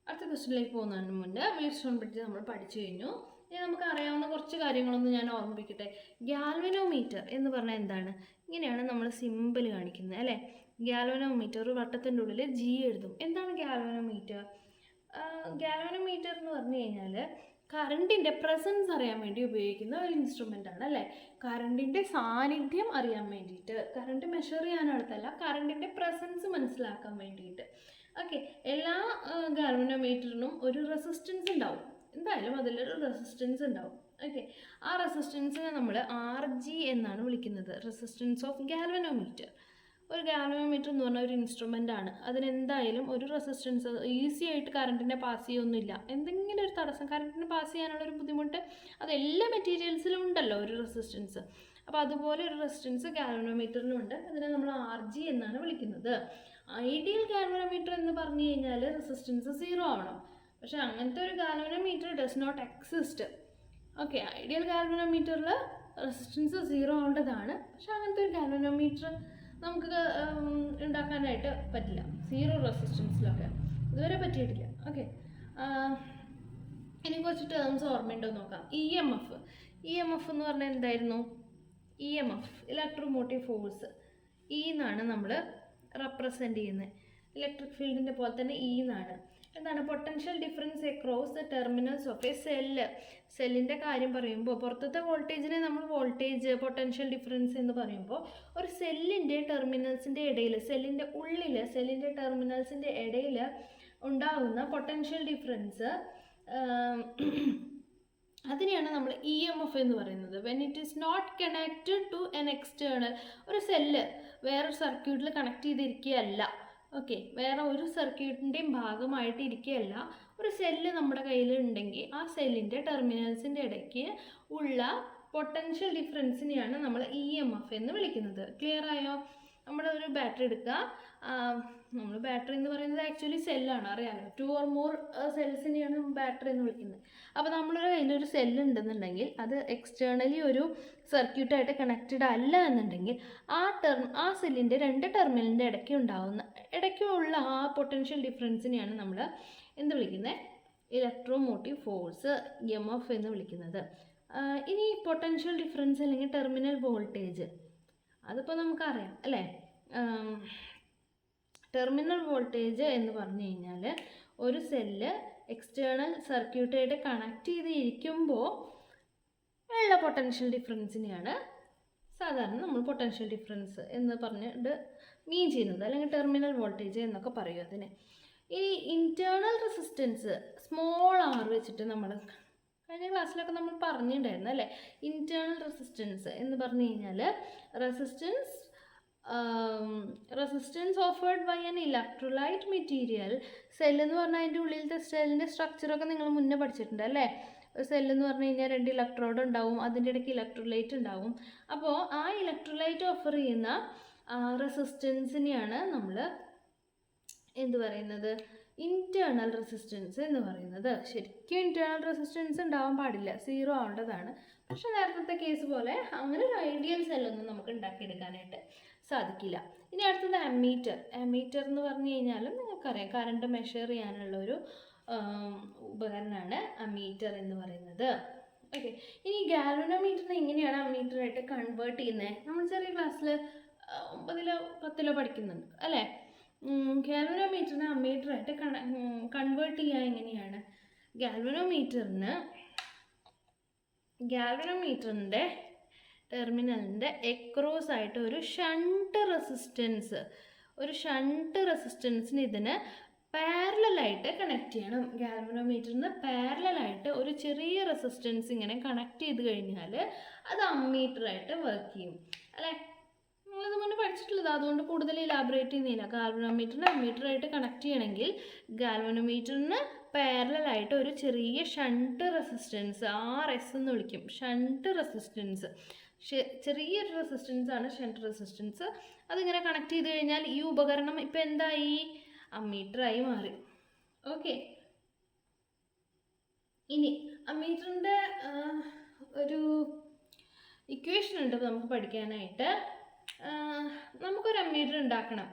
അടുത്ത ക്വസ്റ്റ്യനിലേക്ക് പോകുന്നതിന് മുന്നേ വീൽസ്റ്റോൺ ബ്രിഡ്ജ് നമ്മൾ പഠിച്ചു കഴിഞ്ഞു. ഇനി നമുക്ക് അറിയാവുന്ന കുറച്ച് കാര്യങ്ങളൊന്നും ഞാൻ ഓർമ്മിപ്പിക്കട്ടെ. ഗാൽവനോമീറ്റർ എന്ന് പറഞ്ഞാൽ എന്താണ്? ഇങ്ങനെയാണ് നമ്മൾ സിമ്പിൾ കാണിക്കുന്നത്, അല്ലേ? ഗാൽവനോമീറ്റർ ഒരു വട്ടത്തിൻ്റെ ഉള്ളിൽ G എഴുതും. എന്താണ് ഗാൽവനോമീറ്റർ? ഗാൽവനോമീറ്റർ എന്ന് പറഞ്ഞു കഴിഞ്ഞാൽ കറണ്ടിൻ്റെ പ്രസൻസ് അറിയാൻ വേണ്ടി ഉപയോഗിക്കുന്ന ഒരു ഇൻസ്ട്രുമെൻ്റ് ആണ്, അല്ലേ? കറണ്ടിൻ്റെ സാന്നിധ്യം അറിയാൻ വേണ്ടിയിട്ട്, കറണ്ട് മെഷർ ചെയ്യാനടുത്തല്ല, കറണ്ടിൻ്റെ പ്രസൻസ് മനസ്സിലാക്കാൻ വേണ്ടിയിട്ട്. ഓക്കെ, എല്ലാ ഗാൽവനോമീറ്ററിനും ഒരു റെസിസ്റ്റൻസ് ഉണ്ടാവും. എന്തായാലും അതിലൊരു റെസിസ്റ്റൻസ് ഉണ്ടാവും. ഓക്കെ, ആ റെസിസ്റ്റൻസിനെ നമ്മൾ RG എന്നാണ് വിളിക്കുന്നത്, റെസിസ്റ്റൻസ് ഓഫ് ഗാൽവനോമീറ്റർ. ഒരു ഗാൽവനോമീറ്റർ എന്ന് പറഞ്ഞ ഒരു ഇൻസ്ട്രുമെൻ്റ് ആണ്. അതിനെന്തായാലും ഒരു റെസിസ്റ്റൻസ്, ഈസി ആയിട്ട് കറണ്ടിനെ പാസ് ചെയ്യൊന്നുമില്ല. എന്തെങ്കിലും ഒരു തടസ്സം, കറണ്ടിനെ പാസ് ചെയ്യാനുള്ളൊരു ബുദ്ധിമുട്ട് അത് എല്ലാ മെറ്റീരിയൽസിലും ഉണ്ടല്ലോ ഒരു റെസിസ്റ്റൻസ്. അപ്പോൾ അതുപോലെ ഒരു റെസിസ്റ്റൻസ് ഗാൽവനോമീറ്ററിനുണ്ട്. അതിനെ നമ്മൾ RG എന്നാണ് വിളിക്കുന്നത്. ഐഡിയൽ ഗാൽവനോമീറ്റർ എന്ന് പറഞ്ഞു കഴിഞ്ഞാൽ റെസിസ്റ്റൻസ് 0 ആവണം. പക്ഷെ അങ്ങനത്തെ ഒരു galvanometer does not exist. Okay, ideal ഗാൽവനോമീറ്ററിൽ റെസിസ്റ്റൻസ് 0 ആവേണ്ടതാണ്. പക്ഷെ അങ്ങനത്തെ ഒരു ഗാൽവനോമീറ്റർ നമുക്ക് ഉണ്ടാക്കാനായിട്ട് പറ്റില്ല. 0 റെസിസ്റ്റൻസിലൊക്കെ ഇതുവരെ പറ്റിയിട്ടില്ല. ഓക്കെ, ഇനി കുറച്ച് ടേംസ് ഓർമ്മയുണ്ടോ നോക്കാം. EMF എന്ന് പറഞ്ഞാൽ എന്തായിരുന്നു? EMF electromotive force. എന്നാണ് നമ്മൾ റെപ്രസെൻ്റ് ചെയ്യുന്നത്. ഇലക്ട്രിക് ഫീൽഡിൻ്റെ പോലെ തന്നെ എന്നാണ്. എന്താണ്? Potential difference across the terminals of a സെല്ലിൻ്റെ കാര്യം പറയുമ്പോൾ പുറത്തത്തെ വോൾട്ടേജിനെ നമ്മൾ വോൾട്ടേജ് പൊട്ടൻഷ്യൽ ഡിഫറൻസ് എന്ന് പറയുമ്പോൾ ഒരു സെല്ലിൻ്റെ ടെർമിനൽസിൻ്റെ ഇടയിൽ, സെല്ലിൻ്റെ ഉള്ളിൽ, സെല്ലിൻ്റെ ടെർമിനൽസിൻ്റെ ഇടയിൽ ഉണ്ടാകുന്ന പൊട്ടൻഷ്യൽ ഡിഫറൻസ് അതിനെയാണ് നമ്മൾ ഇ എം എഫ് എന്ന് പറയുന്നത്. When it is not connected to an external, ഒരു സെല്ല് വേറൊരു സർക്യൂട്ടിൽ കണക്ട് ചെയ്തിരിക്കുകയല്ല, ഓക്കെ, വേറെ ഒരു സർക്യൂട്ടിൻ്റെയും ഭാഗമായിട്ട് ഇരിക്കുകയല്ല, ഒരു സെല്ല് നമ്മുടെ കയ്യിൽ ഉണ്ടെങ്കിൽ ആ സെല്ലിൻ്റെ ടെർമിനൽസിൻ്റെ ഇടയ്ക്ക് ഉള്ള പൊട്ടൻഷ്യൽ ഡിഫറൻസിനെയാണ് നമ്മൾ ഇ എം എഫ് എന്ന് വിളിക്കുന്നത്. ക്ലിയർ ആയോ? നമ്മൾ ഒരു ബാറ്ററി എടുക്കുക, നമ്മൾ ബാറ്ററി എന്ന് പറയുന്നത് ആക്ച്വലി സെല്ലാണ്, അറിയാമല്ലോ, 2 or more സെൽസിനെയാണ് ബാറ്ററി എന്ന് വിളിക്കുന്നത്. അപ്പോൾ നമ്മളൊരു കയ്യിലൊരു സെല്ല് ഉണ്ടെന്നുണ്ടെങ്കിൽ അത് എക്സ്റ്റേണലി ഒരു സർക്യൂട്ടായിട്ട് കണക്റ്റഡ് അല്ല എന്നുണ്ടെങ്കിൽ ആ സെല്ലിൻ്റെ 2 ടെർമിനലിൻ്റെ ഇടയ്ക്കുള്ള ആ പൊട്ടൻഷ്യൽ ഡിഫറൻസിനെയാണ് നമ്മൾ എന്ത് വിളിക്കുന്നത്? Electromotive force, E M F എന്ന് വിളിക്കുന്നത്. ഇനി പൊട്ടൻഷ്യൽ ഡിഫറൻസ് അല്ലെങ്കിൽ ടെർമിനൽ വോൾട്ടേജ്, അതിപ്പോൾ നമുക്കറിയാം അല്ലേ. ടെർമിനൽ വോൾട്ടേജ് എന്ന് പറഞ്ഞു കഴിഞ്ഞാൽ ഒരു സെല്ല് എക്സ്റ്റേണൽ സർക്യൂട്ടായിട്ട് കണക്ട് ചെയ്തിരിക്കുമ്പോൾ ഉള്ള പൊട്ടൻഷ്യൽ ഡിഫറൻസിനെയാണ് സാധാരണ നമ്മൾ പൊട്ടൻഷ്യൽ ഡിഫറൻസ് എന്ന് പറഞ്ഞിട്ട് മീൻ ചെയ്യുന്നത്, അല്ലെങ്കിൽ ടെർമിനൽ വോൾട്ടേജ് എന്നൊക്കെ പറയും അതിന്. ഈ ഇൻറ്റേർണൽ റെസിസ്റ്റൻസ് സ്മോൾ ആർ വെച്ചിട്ട് നമ്മൾ കഴിഞ്ഞ ക്ലാസ്സിലൊക്കെ നമ്മൾ പറഞ്ഞിട്ടുണ്ടായിരുന്നു അല്ലേ. ഇൻറ്റേർണൽ റെസിസ്റ്റൻസ് എന്ന് പറഞ്ഞു കഴിഞ്ഞാൽ resistance offered by an electrolyte material. സെല്ലെന്ന് പറഞ്ഞാൽ അതിൻ്റെ ഉള്ളിലത്തെ സെല്ലിൻ്റെ സ്ട്രക്ചറൊക്കെ നിങ്ങൾ മുന്നേ പഠിച്ചിട്ടുണ്ട് അല്ലേ. ഒരു സെല്ലെന്ന് പറഞ്ഞു കഴിഞ്ഞാൽ 2 ഇലക്ട്രോഡ് ഉണ്ടാവും, അതിൻ്റെ ഇടയ്ക്ക് ഇലക്ട്രോലൈറ്റ് ഉണ്ടാവും. അപ്പോൾ ആ ഇലക്ട്രോലൈറ്റ് ഓഫർ ചെയ്യുന്ന റെസിസ്റ്റൻസിനെയാണ് നമ്മൾ എന്ത് പറയുന്നത്? ഇൻറ്റേർണൽ റെസിസ്റ്റൻസ് എന്ന് പറയുന്നത്. ശരിക്കും ഇൻറ്റേർണൽ റെസിസ്റ്റൻസ് ഉണ്ടാവാൻ പാടില്ല, 0 ആവേണ്ടതാണ്. പക്ഷെ നേരത്തെ കേസ് പോലെ അങ്ങനെ ഒരു ഐഡിയൽ സെല്ലൊന്നും നമുക്ക് ഉണ്ടാക്കിയെടുക്കാനായിട്ട് സാധിക്കില്ല. ഇനി അടുത്തത് അമ്മീറ്റർ. അമ്മീറ്റർ എന്ന് പറഞ്ഞു കഴിഞ്ഞാൽ നിങ്ങൾക്കറിയാം, കറണ്ട് മെഷർ ചെയ്യാനുള്ള ഒരു ഉപകരണമാണ് അമ്മീറ്റർ എന്ന് പറയുന്നത്. ഓക്കെ, ഇനി ഗാൽവനോമീറ്ററിനെ എങ്ങനെയാണ് അമ്മീറ്ററായിട്ട് കൺവേർട്ട് ചെയ്യുന്നത്? നമ്മൾ ചെറിയ ക്ലാസ്സിൽ 9-ലോ 10-ലോ പഠിക്കുന്നുണ്ട് അല്ലേ. ഗാൽവനോമീറ്ററിനെ അമ്മീറ്ററായിട്ട് കൺവേർട്ട് ചെയ്യുക എങ്ങനെയാണ്? ഗാൽവനോമീറ്ററിൻ്റെ ടെർമിനലിൻ്റെ എക്രോസ് ആയിട്ട് ഒരു ഷണ്ട് റെസിസ്റ്റൻസിന് ഇതിന് പാരലായിട്ട് കണക്ട് ചെയ്യണം. ഗാൽവനോമീറ്ററിന് പാരലായിട്ട് ഒരു ചെറിയ റെസിസ്റ്റൻസ് ഇങ്ങനെ കണക്ട് ചെയ്ത് കഴിഞ്ഞാൽ അത് അമ്മീറ്ററായിട്ട് വർക്ക് ചെയ്യും അല്ലേ. നിങ്ങളിത് മുന്നേ പഠിച്ചിട്ടുള്ളത്, അതുകൊണ്ട് കൂടുതൽ ഇലാബറേറ്റ് ചെയ്യുന്നില്ല. ഗാൽവനോമീറ്ററിന് അമ്മീറ്ററായിട്ട് കണക്ട് ചെയ്യണമെങ്കിൽ ഗാൽവനോമീറ്ററിന് പാരലായിട്ട് ഒരു ചെറിയ ഷണ്ട് റെസിസ്റ്റൻസ്, RS എന്ന് വിളിക്കും, ഷണ്ട് റെസിസ്റ്റൻസ്, ചെറിയൊരു റെസിസ്റ്റൻസ് ആണ് ഷണ്ട് റെസിസ്റ്റൻസ്. അതിങ്ങനെ കണക്ട് ചെയ്ത് കഴിഞ്ഞാൽ ഈ ഉപകരണം ഇപ്പം എന്തായി? അമ്മീറ്ററായി മാറി. ഓക്കെ, ഇനി അമ്മീറ്ററിൻ്റെ ഒരു ഇക്വേഷൻ ഉണ്ട് നമുക്ക് പഠിക്കാനായിട്ട്. നമുക്കൊരു അമ്മീറ്റർ ഉണ്ടാക്കണം.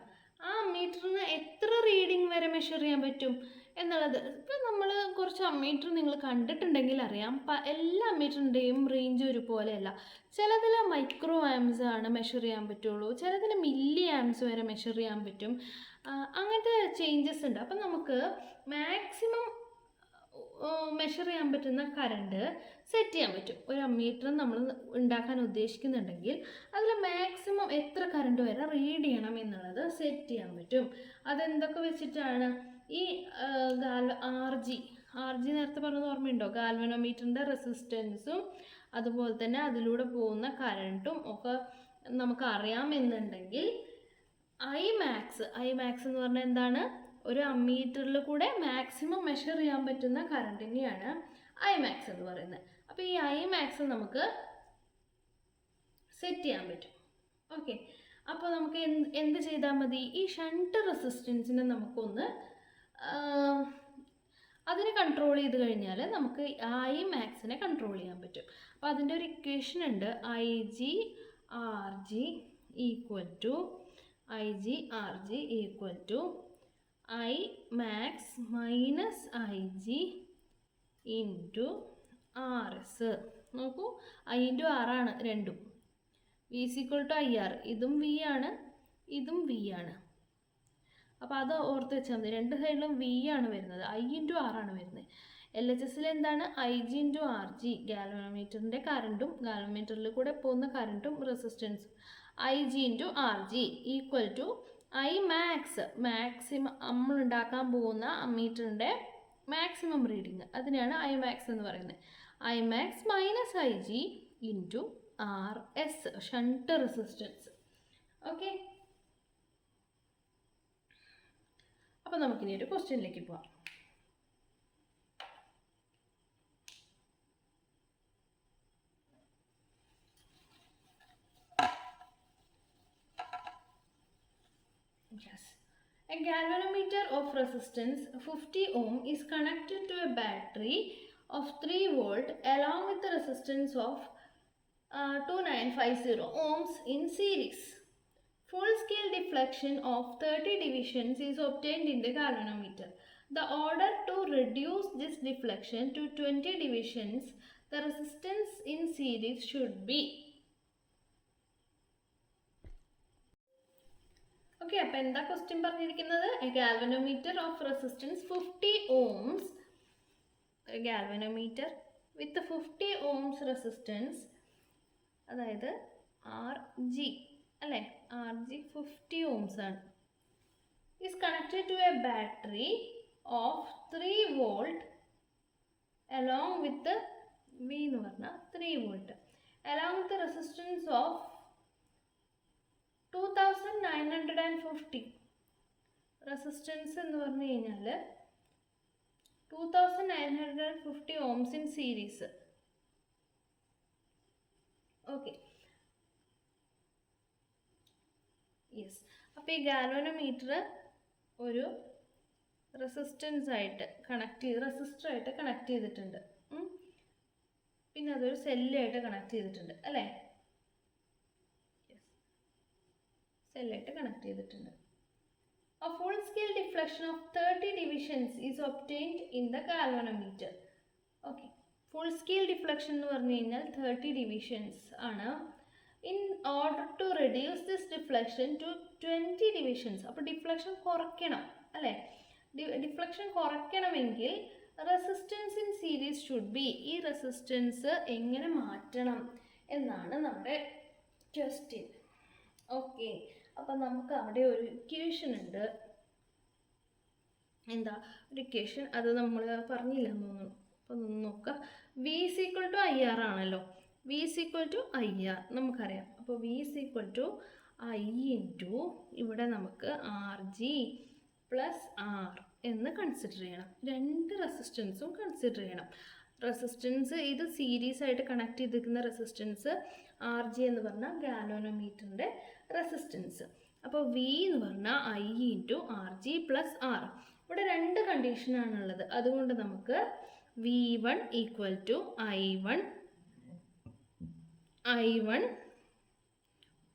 ആ അമ്മീറ്ററിന് എത്ര റീഡിങ് വരെ മെഷർ ചെയ്യാൻ പറ്റും എന്നുള്ളത്. ഇപ്പം നമ്മൾ കുറച്ച് അമ്മീറ്റർ നിങ്ങൾ കണ്ടിട്ടുണ്ടെങ്കിൽ അറിയാം, എല്ലാ അമ്മീറ്ററിൻ്റെയും റേഞ്ച് ഒരുപോലെയല്ല. ചിലതിൽ മൈക്രോ ആംസ് ആണ് മെഷർ ചെയ്യാൻ പറ്റുള്ളൂ, ചിലതിൽ മില്ലി ആംസ് വരെ മെഷർ ചെയ്യാൻ പറ്റും. അങ്ങനത്തെ ചേഞ്ചസ് ഉണ്ട്. അപ്പം നമുക്ക് മാക്സിമം മെഷർ ചെയ്യാൻ പറ്റുന്ന കറണ്ട് സെറ്റ് ചെയ്യാൻ പറ്റും. ഒരു അമ്മീറ്റർ നമ്മൾ ഉണ്ടാക്കാൻ ഉദ്ദേശിക്കുന്നുണ്ടെങ്കിൽ അതിൽ മാക്സിമം എത്ര കറണ്ട് വരെ റീഡ് ചെയ്യണം എന്നുള്ളത് സെറ്റ് ചെയ്യാൻ പറ്റും. അതെന്തൊക്കെ വെച്ചിട്ടാണ്? ഈ RG നേരത്തെ പറഞ്ഞത് ഓർമ്മയുണ്ടോ? ഗാൽവനോമീറ്ററിൻ്റെ റെസിസ്റ്റൻസും അതുപോലെ തന്നെ അതിലൂടെ പോകുന്ന കറണ്ടും ഒക്കെ നമുക്ക് അറിയാമെന്നുണ്ടെങ്കിൽ Imax എന്ന് പറഞ്ഞാൽ എന്താണ്? ഒരു അമ്മീറ്ററിൽ കൂടെ മാക്സിമം മെഷർ ചെയ്യാൻ പറ്റുന്ന കറണ്ടിനെയാണ് Imax എന്ന് പറയുന്നത്. അപ്പോൾ ഈ Imax നമുക്ക് സെറ്റ് ചെയ്യാൻ പറ്റും. ഓക്കെ, അപ്പോൾ നമുക്ക് എന്ത് ചെയ്താൽ മതി? ഈ ഷണ്ട് റെസിസ്റ്റൻസിനെ നമുക്കൊന്ന് അതിനെ കൺട്രോൾ ചെയ്ത് കഴിഞ്ഞാൽ നമുക്ക് Imaxനെ കൺട്രോൾ ചെയ്യാൻ പറ്റും. അപ്പോൾ അതിൻ്റെ ഒരു ഇക്വേഷൻ ഉണ്ട്, IGRG equal to Imax minus IG into RS. നോക്കൂ, I ഇൻറ്റു R ആണ് രണ്ടും. V ഈക്വൽ ടു IR, ഇതും V ആണ്, ഇതും V ആണ്. അപ്പോൾ അത് ഓർത്ത് വെച്ചാൽ മതി. രണ്ട് സൈഡിലും V ആണ് വരുന്നത്, I ഇൻറ്റു R ആണ് വരുന്നത്. LHSൽ എന്താണ്? IG ഇൻറ്റു RG, ഗാൽവനോമീറ്ററിൻ്റെ കറണ്ടും ഗാൽവനോമീറ്ററിൽ കൂടെ പോകുന്ന കറണ്ടും റെസിസ്റ്റൻസും. IG into RG equal to Imax, maximum നമ്മൾ ഉണ്ടാക്കാൻ പോകുന്ന അമ്മീറ്ററിൻ്റെ മാക്സിമം റീഡിങ്, അതിനെയാണ് Imax എന്ന് പറയുന്നത്. Imax minus Ig into Rs, shunt resistance. Okay, അപ്പോൾ നമുക്കിനി ഒരു ക്വസ്റ്റ്യനിലേക്ക് പോവാം. Yes. A galvanometer of resistance 50 ohm is connected to a battery of 3 volt along with the resistance of 2950 ohms in series. Full scale deflection of 30 divisions is obtained in the galvanometer. The order to reduce this deflection to 20 divisions, the resistance in series should be. ഓക്കെ, അപ്പോൾ എന്താ question പറഞ്ഞിരിക്കുന്നത്? A galvanometer of resistance 50 ohms, galvanometer with 50 ohms resistance, അതായത് RG അല്ലേ, RG 50 ohms ആണ്, is connected to a battery of 3 volt along with V എന്ന് പറഞ്ഞാൽ 3 volt along with resistance of 2950. Resistance എന്ന് പറഞ്ഞു കഴിഞ്ഞാൽ 2950 ohms in series. Okay, yes. അപ്പോൾ ഈ ഗാൽവനോമീറ്റർ ഒരു റെസിസ്റ്റൻസ് ആയിട്ട് റെസിസ്റ്ററായിട്ട് കണക്ട് ചെയ്തിട്ടുണ്ട്. പിന്നെ അതൊരു സെല്ലായിട്ട് കണക്ട് ചെയ്തിട്ടുണ്ട് അല്ലേ, സെല്ലായിട്ട് കണക്ട് ചെയ്തിട്ടുണ്ട്. A full scale deflection of 30 divisions is obtained in the galvanometer. Okay, full scale deflection എന്ന് പറഞ്ഞു കഴിഞ്ഞാൽ 30 divisions ആണ്. In order to reduce this deflection to 20 divisions, അപ്പോൾ ഡിഫ്ലക്ഷൻ കുറയ്ക്കണം അല്ലേ, ഡിഫ്ലക്ഷൻ കുറയ്ക്കണമെങ്കിൽ resistance in series should be. ഈ resistance എങ്ങനെ മാറ്റണം എന്നാണ് നമ്മുടെ ക്വസ്റ്റ്യൻ. ഓക്കെ, അപ്പം നമുക്ക് അവിടെ ഒരു ഇക്വേഷൻ ഉണ്ട്. എന്താ ഒരു ഇക്വേഷൻ? അത് നമ്മൾ പറഞ്ഞില്ല എന്ന് തോന്നുന്നു. അപ്പം നോക്കുക, V is equal to IR ആണല്ലോ. V is equal to IR നമുക്കറിയാം. അപ്പോൾ V is equal to I into ഇവിടെ നമുക്ക് RG പ്ലസ് R എന്ന് കൺസിഡർ ചെയ്യണം. രണ്ട് റെസിസ്റ്റൻസും കൺസിഡർ ചെയ്യണം. റെസിസ്റ്റൻസ് ഇത് സീരീസ് ആയിട്ട് കണക്ട് ചെയ്തിരിക്കുന്ന റെസിസ്റ്റൻസ് RG എന്ന് പറഞ്ഞാൽ ഗാൽവനോമീറ്ററിൻ്റെ റെസിസ്റ്റൻസ്. അപ്പോൾ V എന്ന് പറഞ്ഞാൽ I into RG plus R. ഇവിടെ രണ്ട് കണ്ടീഷനാണുള്ളത്. അതുകൊണ്ട് നമുക്ക് V1 equal to I1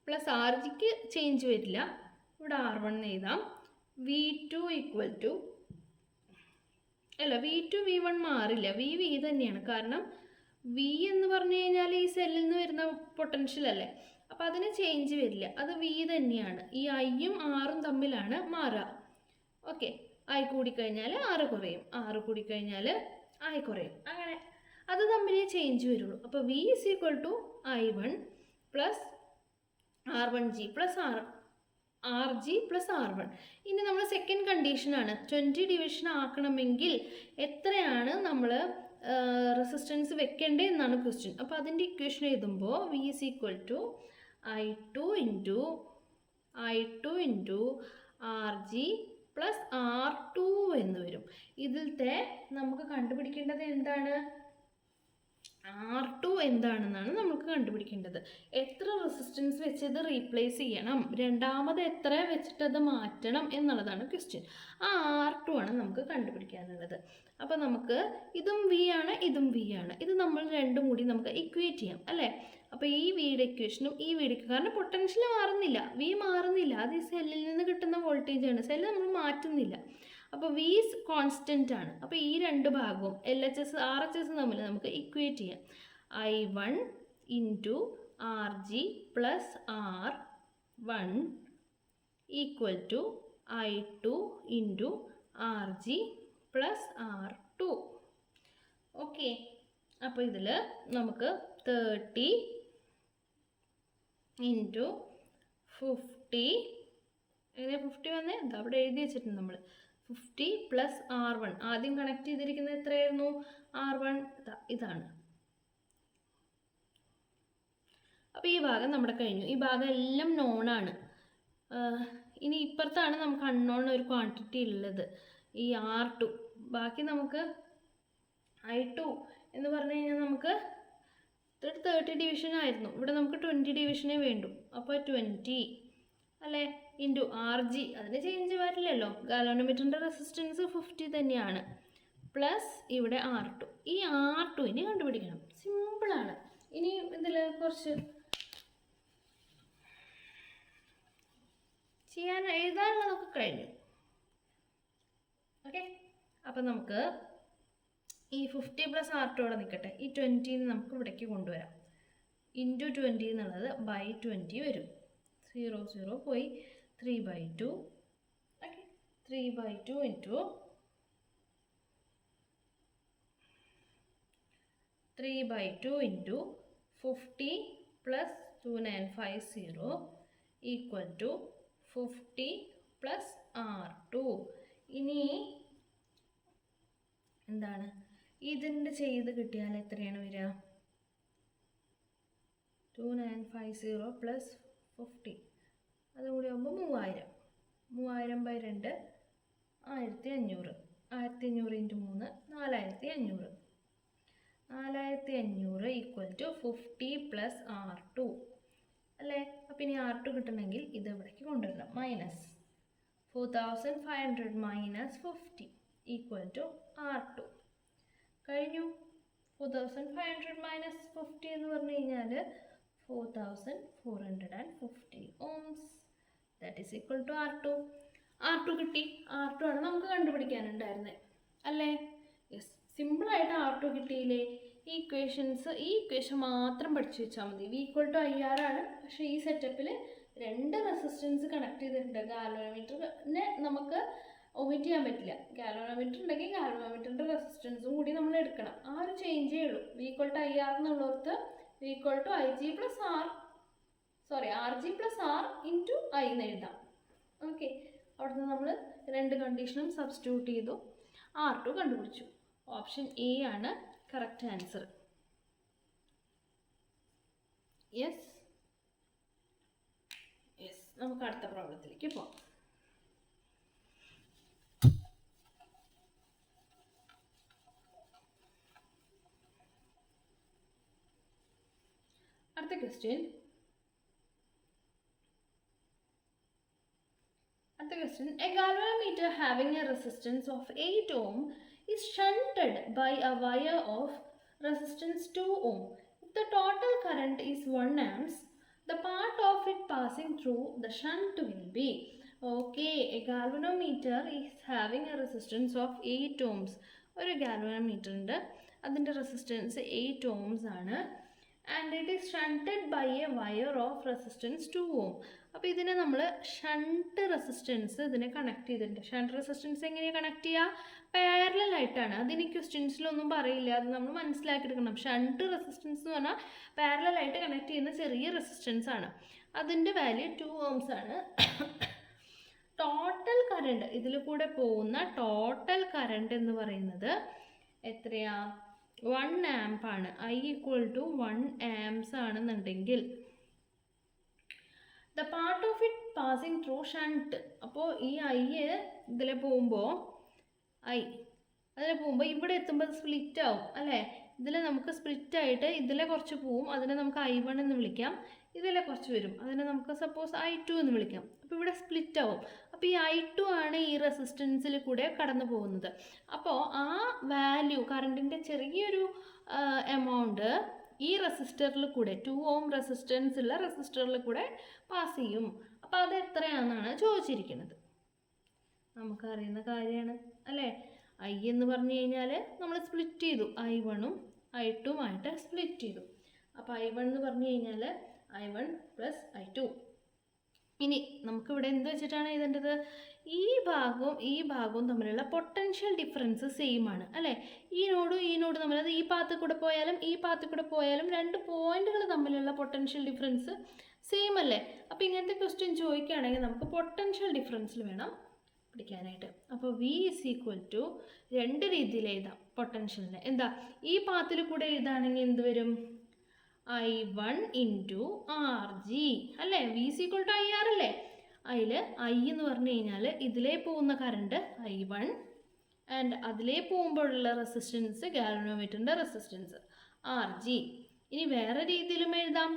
plus RGക്ക് ചേഞ്ച് വരില്ല, ഇവിടെ R1 എഴുതാം. V2 equal to V2 V1 മാറില്ല, V തന്നെയാണ്. കാരണം V എന്ന് പറഞ്ഞു കഴിഞ്ഞാൽ ഈ സെല്ലിൽ നിന്ന് വരുന്ന പൊട്ടൻഷ്യൽ അല്ലേ, അപ്പോൾ അതിന് ചേഞ്ച് വരില്ല, അത് V തന്നെയാണ്. ഈ ഐയും ആറും തമ്മിലാണ് മാറുക. ഓക്കെ, I കൂടിക്കഴിഞ്ഞാൽ R കുറയും, R കൂടിക്കഴിഞ്ഞാൽ I കുറയും, അങ്ങനെ അത് തമ്മിലേ ചേഞ്ച് വരുള്ളൂ. അപ്പോൾ V is equal to I1 plus R1G plus RG plus R1. ഇനി നമ്മൾ സെക്കൻഡ് കണ്ടീഷനാണ്, 20 ഡിവിഷൻ ആക്കണമെങ്കിൽ എത്രയാണ് നമ്മൾ റെസിസ്റ്റൻസ് വെക്കേണ്ടത് എന്നാണ് ക്വസ്റ്റ്യൻ. അപ്പോൾ അതിൻ്റെ ഇക്വേഷൻ എഴുതുമ്പോൾ V is equal to I2 into RG plus R2 എന്ന് വരും. ഇതിലത്തെ നമുക്ക് കണ്ടുപിടിക്കേണ്ടത് എന്താണ്? R2 എന്താണെന്നാണ് നമുക്ക് കണ്ടുപിടിക്കേണ്ടത്. എത്ര റെസിസ്റ്റൻസ് വെച്ച് ഇത് റീപ്ലേസ് ചെയ്യണം, രണ്ടാമത് എത്ര വെച്ചിട്ടത് മാറ്റണം എന്നുള്ളതാണ് ക്വസ്റ്റ്യൻ. ആ R2 ആണ് നമുക്ക് കണ്ടുപിടിക്കാനുള്ളത്. അപ്പോൾ നമുക്ക് ഇതും V ആണ്, ഇതും V ആണ്. ഇത് നമ്മൾ രണ്ടും കൂടി നമുക്ക് ഇക്വേറ്റ് ചെയ്യാം അല്ലേ. അപ്പോൾ ഈ Vയുടെ ഇക്വേഷനും ഈ Vയുടെ, കാരണം പൊട്ടൻഷ്യൽ മാറുന്നില്ല, V മാറുന്നില്ല, അത് ഈ സെല്ലിൽ നിന്ന് കിട്ടുന്ന വോൾട്ടേജ് ആണ്, സെല്ല് നമ്മൾ മാറ്റുന്നില്ല. അപ്പോൾ V കോൺസ്റ്റൻ്റ് ആണ്. അപ്പോൾ ഈ രണ്ട് ഭാഗവും LHS RHS തമ്മിൽ നമുക്ക് ഇക്വേറ്റ് ചെയ്യാം. I1 into RG plus R1 equal to I2 into RG plus R2. Okay, അപ്പോൾ ഇതിൽ നമുക്ക് 30 ഇൻറ്റു 50, എങ്ങനെ 50 വന്നേ, ഇത് അവിടെ എഴുതി വെച്ചിട്ടുണ്ട് നമ്മൾ. 50 പ്ലസ് R1, ആദ്യം കണക്ട് ചെയ്തിരിക്കുന്നത് എത്രയായിരുന്നു? R1 ഇതാണ്. അപ്പോൾ ഈ ഭാഗം നമ്മുടെ കഴിഞ്ഞു. ഈ ഭാഗം എല്ലാം നോണാണ്. ഇനി ഇപ്പുറത്താണ് നമുക്ക് അൺനോൺ ഒരു ക്വാണ്ടിറ്റി ഉള്ളത്, ഈ R2. ബാക്കി നമുക്ക് I2 എന്ന് പറഞ്ഞു കഴിഞ്ഞാൽ നമുക്ക് 30 ഡിവിഷൻ ആയിരുന്നു, ഇവിടെ നമുക്ക് 20 ഡിവിഷനേ വേണ്ടു. അപ്പോൾ 20 അല്ലേ ഇൻറ്റു RG, അതിന് ചേഞ്ച് വരില്ലല്ലോ, ഗാലോണോമീറ്ററിൻ്റെ റെസിസ്റ്റൻസ് 50 തന്നെയാണ്, പ്ലസ് ഇവിടെ R2. ഈ R2 കണ്ടുപിടിക്കണം, സിമ്പിളാണ്. ഇനി ഇതിൽ കുറച്ച് എഴുതാനുള്ളതൊക്കെ കഴിഞ്ഞു. ഓക്കെ, അപ്പം നമുക്ക് ഈ 50 പ്ലസ് R2 ഇവിടെ നിൽക്കട്ടെ, ഈ 20 നമുക്ക് ഇവിടേക്ക് കൊണ്ടുവരാം. ഇൻറ്റു 20 എന്നുള്ളത് ബൈ 20 വരും. 0 0 പോയി 3/2. Okay, 3/2 into 3/2 into 50 plus 2950 equal to 50 plus R2. ഇനി എന്താണ് ഇതിൻ്റെ ചെയ്ത് കിട്ടിയാൽ എത്രയാണ് വരിക? 2950 പ്ലസ് 50, അതുകൂടി ആകുമ്പോൾ 3000. 3000/2 1500. 1500 into 3 4500. 4500 equal to 50 plus R2 അല്ലേ? അപ്പം ഇനി R2 കിട്ടണമെങ്കിൽ ഇത് ഇവിടേക്ക് കൊണ്ടുവരണം. Minus 4500 minus 50 equal to R2. കഴിഞ്ഞു. 4500 മൈനസ് 50 എന്ന് പറഞ്ഞു കഴിഞ്ഞാൽ 4450 ohms. That is equal to R2. R2 കിട്ടി. R2 ആണ് നമുക്ക് കണ്ടുപിടിക്കാനുണ്ടായിരുന്നത് അല്ലേ? യെസ്, സിമ്പിളായിട്ട് R2 കിട്ടിയില്ലേ? ഈ ഇക്വേഷൻ മാത്രം പഠിച്ചു വെച്ചാൽ മതി. V = IR ആണ്. പക്ഷേ ഈ സെറ്റപ്പിൽ 2 റെസിസ്റ്റൻസ് കണക്ട് ചെയ്തിട്ടുണ്ട്. ഗാലോണോമീറ്ററിനെ നമുക്ക് ഒമിറ്റ് ചെയ്യാൻ പറ്റില്ല. ഗാലോണോമീറ്റർ ഉണ്ടെങ്കിൽ ഗാലോണോമീറ്ററിൻ്റെ റെസിസ്റ്റൻസും കൂടി നമ്മൾ എടുക്കണം. ആ ഒരു ചേഞ്ചേ ഉള്ളൂ. V = IR എന്നുള്ളവർക്ക് V = RG + R into I എന്ന് എഴുതാം. ഓക്കെ, അവിടുന്ന് നമ്മൾ 2 കണ്ടീഷനും സബ്സ്റ്റിറ്റ്യൂട്ട് ചെയ്തു, R2 കണ്ടുപിടിച്ചു. ഓപ്ഷൻ എ ആണ് കറക്റ്റ് ആൻസർ. യെസ്, നമുക്ക് അടുത്ത പ്രോബ്ലത്തിലേക്ക് പോകാം. അടുത്ത question. A galvanometer having a resistance of 8 ohm is shunted by a wire of resistance 2 ohm. If the total current is 1 amps, the part of it passing through the shunt will be. Okay, a galvanometer is having a resistance of 8 ohms. ഒരു galvanometer ഉണ്ട്, അതിൻ്റെ resistance 8 ohms ആണ്. And it is shunted by a wire of resistance 2 ohm. അപ്പോൾ ഇതിനെ നമ്മൾ shunt resistance ഇതിനെ connect ചെയ്തിട്ടുണ്ട്. Shunt resistance എങ്ങനെയാണ് കണക്ട് ചെയ്യുക? പാരലൽ ആയിട്ടാണ്. അതിന് ക്വസ്റ്റ്യൻസിലൊന്നും പറയില്ല, അത് നമ്മൾ മനസ്സിലാക്കിയെടുക്കണം. ഷണ്ട് റെസിസ്റ്റൻസ് എന്ന് പറഞ്ഞാൽ പാരലൽ ആയിട്ട് കണക്ട് ചെയ്യുന്ന ചെറിയ റെസിസ്റ്റൻസ് ആണ്. അതിൻ്റെ വാല്യൂ 2 ohms ആണ്. ടോട്ടൽ കറണ്ട്, ഇതിൽ കൂടെ പോകുന്ന ടോട്ടൽ കറണ്ട് എന്ന് പറയുന്നത് എത്രയാ? 1 amp ആണ്. I = 1 amps ആണെന്നുണ്ടെങ്കിൽ the part of it passing through shunt, അപ്പോൾ ഈ I ഇതിൽ പോകുമ്പോൾ ഇവിടെ എത്തുമ്പോൾ സ്പ്ലിറ്റ് ആവും അല്ലേ? ഇതിൽ നമുക്ക് സ്പ്ലിറ്റ് ആയിട്ട് ഇതിലെ കുറച്ച് പോവും, അതിനെ നമുക്ക് I1 എന്ന് വിളിക്കാം. ഇതിലെ കുറച്ച് വരും, അതിനെ നമുക്ക് സപ്പോസ് I2 എന്ന് വിളിക്കാം. അപ്പോൾ ഇവിടെ സ്പ്ലിറ്റ് ആവും. അപ്പോൾ ഈ I2 ആണ് ഈ റെസിസ്റ്റൻസിൽ കൂടെ കടന്നു പോകുന്നത്. അപ്പോൾ ആ വാല്യൂ, കറണ്ടിൻ്റെ ചെറിയൊരു എമൗണ്ട് ഈ റെസിസ്റ്ററിൽ കൂടെ 2 ohm റെസിസ്റ്റൻസ് ഉള്ള റെസിസ്റ്ററിൽ കൂടെ പാസ് ചെയ്യും. അപ്പോൾ അത് എത്രയാണെന്നാണ് ചോദിച്ചിരിക്കുന്നത്. നമുക്കറിയുന്ന കാര്യമാണ് അല്ലേ? I എന്ന് പറഞ്ഞു കഴിഞ്ഞാൽ നമ്മൾ സ്പ്ലിറ്റ് ചെയ്തു, I1ഉം I2ഉം ആയിട്ട് സ്പ്ലിറ്റ് ചെയ്തു. അപ്പോൾ I1 എന്ന് പറഞ്ഞു കഴിഞ്ഞാൽ I1 + I2. ഇനി നമുക്കിവിടെ എന്ത് വെച്ചിട്ടാണ് എഴുതേണ്ടത്? ഈ ഭാഗവും തമ്മിലുള്ള പൊട്ടൻഷ്യൽ ഡിഫറൻസ് സെയിം ആണ് അല്ലേ? ഈ നോഡ് തമ്മിൽ, അത് ഈ പാത്തിൽ കൂടെ പോയാലും ഈ പാത്തിൽ കൂടെ പോയാലും 2 പോയിന്റുകൾ തമ്മിലുള്ള പൊട്ടൻഷ്യൽ ഡിഫറൻസ് സെയിം അല്ലേ? അപ്പോൾ ഇങ്ങനത്തെ ക്വസ്റ്റ്യൻ ചോദിക്കുകയാണെങ്കിൽ നമുക്ക് പൊട്ടൻഷ്യൽ ഡിഫറൻസിൽ വേണം പഠിക്കാനായിട്ട്. അപ്പോൾ V = 2 രീതിയിൽ എഴുതാം പൊട്ടൻഷ്യലിനെ. എന്താ, ഈ പാത്തിൽ കൂടെ എഴുതുകയാണെങ്കിൽ എന്ത് വരും? I1 ഇൻറ്റു ആർ ജി അല്ലേ, V C equal to I R അല്ലേ. അതിൽ ഐ എന്ന് പറഞ്ഞു കഴിഞ്ഞാൽ ഇതിലേ പോകുന്ന കറണ്ട് I1 ആൻഡ് അതിലേ പോകുമ്പോഴുള്ള റെസിസ്റ്റൻസ് ഗാൽവനോമീറ്ററിൻ്റെ റെസിസ്റ്റൻസ് ആർ ജി. ഇനി വേറെ രീതിയിലും എഴുതാം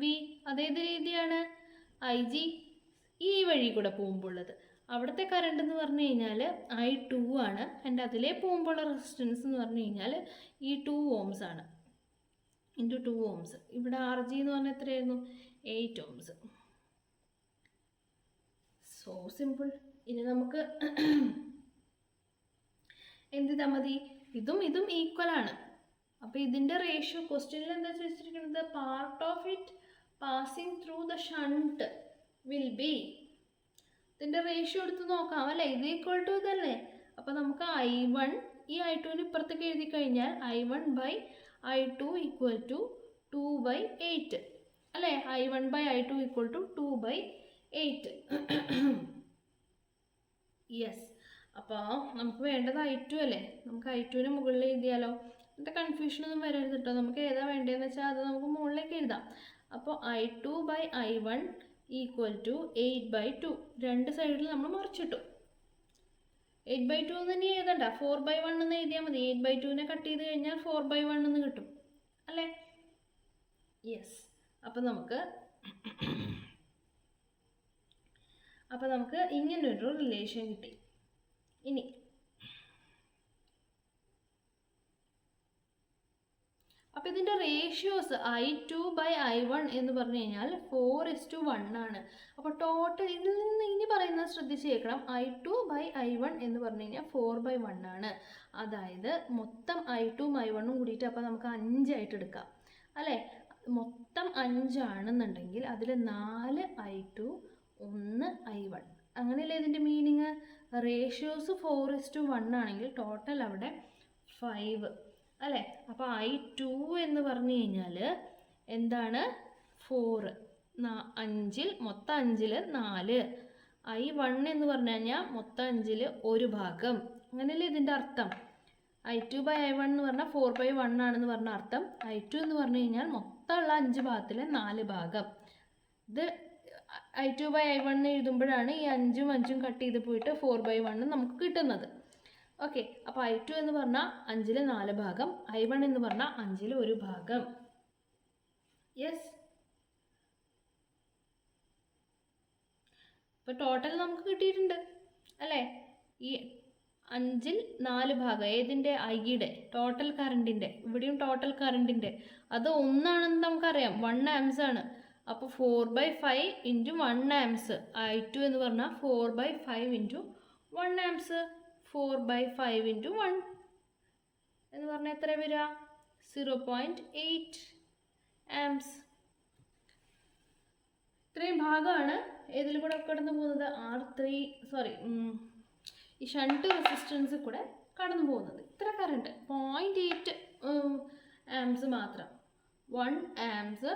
വി. അതേത് രീതിയാണ്? ഐ ജി ഈ വഴി കൂടെ പോകുമ്പോഴുള്ളത്. അവിടുത്തെ കറണ്ട് എന്ന് പറഞ്ഞു കഴിഞ്ഞാൽ I2 ആണ്. ആൻഡ് അതിലേ പോകുമ്പോഴുള്ള റെസിസ്റ്റൻസ് എന്ന് പറഞ്ഞു കഴിഞ്ഞാൽ ഈ 2 ohms ആണ്, ഇൻറ്റു 2 ohms. ഇവിടെ ആർ ജി എന്ന് പറഞ്ഞാൽ എത്രയായിരുന്നു? 8 ohms. So simple. ഇനി നമുക്ക് എന്ത് ചെയ്താൽ മതി? ഇതും ഇതും ഈക്വൽ ആണ്. അപ്പോൾ ഇതിൻ്റെ റേഷ്യോ ക്വസ്റ്റ്യനിൽ എന്താ ചോദിച്ചിരിക്കുന്നത്? Part of it passing through the shunt will be. ഇതിൻ്റെ റേഷ്യോ എടുത്ത് നോക്കാം അല്ലേ, ഇത് ഈക്വൽ ടു ഇതല്ലേ. അപ്പോൾ നമുക്ക് I1 ഈ I2ന് ഇപ്പുറത്തേക്ക് എഴുതി കഴിഞ്ഞാൽ I1/I2 ഈക്വൽ ടു 2/8 അല്ലേ. I1/I2 equal to 2/8. യെസ്. അപ്പോൾ നമുക്ക് വേണ്ടത് I2 അല്ലേ. നമുക്ക് I2ന് മുകളിൽ എഴുതിയാലോ? എന്നിട്ട് കൺഫ്യൂഷനൊന്നും വരരുത് കേട്ടോ. നമുക്ക് ഏതാ വേണ്ടതെന്ന് വെച്ചാൽ അത് നമുക്ക് മുകളിലേക്ക് എഴുതാം. അപ്പോൾ I2/I1 ഈക്വൽ ടു 8/2. രണ്ട് സൈഡിൽ നമ്മൾ മറിച്ചിട്ടു. 8/2 എന്ന് തന്നെ എഴുതണ്ട, 4/1 എന്ന് എഴുതിയാൽ മതി. 8/2നെ കട്ട് ചെയ്ത് കഴിഞ്ഞാൽ 4/1 എന്ന് കിട്ടും അല്ലേ. യെസ്. അപ്പോൾ നമുക്ക് ഇങ്ങനൊരു റിലേഷൻ കിട്ടി. ഇനി അപ്പോൾ ഇതിൻ്റെ റേഷ്യോസ് I2/I1 എന്ന് പറഞ്ഞു കഴിഞ്ഞാൽ 4:1 ആണ്. അപ്പോൾ ടോട്ടൽ ഇതിൽ നിന്ന് ഇനി പറയുന്നത് ശ്രദ്ധിച്ച് കേൾക്കണം. I2/I1 എന്ന് പറഞ്ഞു കഴിഞ്ഞാൽ 4/1 ആണ്. അതായത് മൊത്തം I2ഉം I1ഉം കൂടിയിട്ട് അപ്പോൾ നമുക്ക് 5 ആയിട്ട് എടുക്കാം അല്ലേ. മൊത്തം 5 ആണെന്നുണ്ടെങ്കിൽ അതിൽ 4 I2 1 I1 അങ്ങനെയല്ലേ ഇതിൻ്റെ മീനിങ്. റേഷ്യോസ് 4:1 ആണെങ്കിൽ ടോട്ടൽ അവിടെ 5 അല്ലേ. അപ്പോൾ I2 എന്ന് പറഞ്ഞു കഴിഞ്ഞാൽ എന്താണ്? 4. 5 മൊത്തം 5ൽ 4. I1 എന്ന് പറഞ്ഞു കഴിഞ്ഞാൽ മൊത്തം 5ൽ 1 ഭാഗം. അങ്ങനെയല്ലേ ഇതിൻ്റെ അർത്ഥം. I2/I1 എന്ന് പറഞ്ഞാൽ 4/1 ആണെന്ന് പറഞ്ഞ അർത്ഥം. I2 എന്ന് പറഞ്ഞു കഴിഞ്ഞാൽ മൊത്തമുള്ള 5 ഭാഗത്തിലെ 4 ഭാഗം. ഇത് I2/I1 എഴുതുമ്പോഴാണ് ഈ 5ഉം 5ഉം കട്ട് ചെയ്ത് പോയിട്ട് 4/1 നമുക്ക് കിട്ടുന്നത്. ഓക്കെ. അപ്പോൾ I2 എന്ന് പറഞ്ഞാൽ 5ൽ 4 ഭാഗം, I1 എന്ന് പറഞ്ഞാൽ 5ൽ 1 ഭാഗം. യെസ്. ഇപ്പോൾ ടോട്ടൽ നമുക്ക് കിട്ടിയിട്ടുണ്ട് അല്ലേ. ഈ 5ൽ 4 ഭാഗം ഏതിൻ്റെ? ഐയുടെ ടോട്ടൽ കറണ്ടിൻ്റെ. ഇവിടെയും ടോട്ടൽ കറണ്ടിൻ്റെ അത് 1 ആണെന്ന് നമുക്കറിയാം, 1 amps ആണ്. അപ്പോൾ 4/5 ഇൻറ്റു 1 amps. I2 എന്ന് പറഞ്ഞാൽ 4/5 ഇൻറ്റു 1 amps. 4/5 ഇൻറ്റു 1 എന്ന് പറഞ്ഞാൽ എത്ര വരിക? 0.8 amps. ഇത്രയും ഭാഗമാണ് ഏതിൽ കൂടെ കടന്നു പോകുന്നത്? ഈ ഷണ്ട് റെസിസ്റ്റൻസ് കൂടെ കടന്നു പോകുന്നത്. ഇത്ര കറണ്ട് 0.8 amps മാത്രം. 1 amps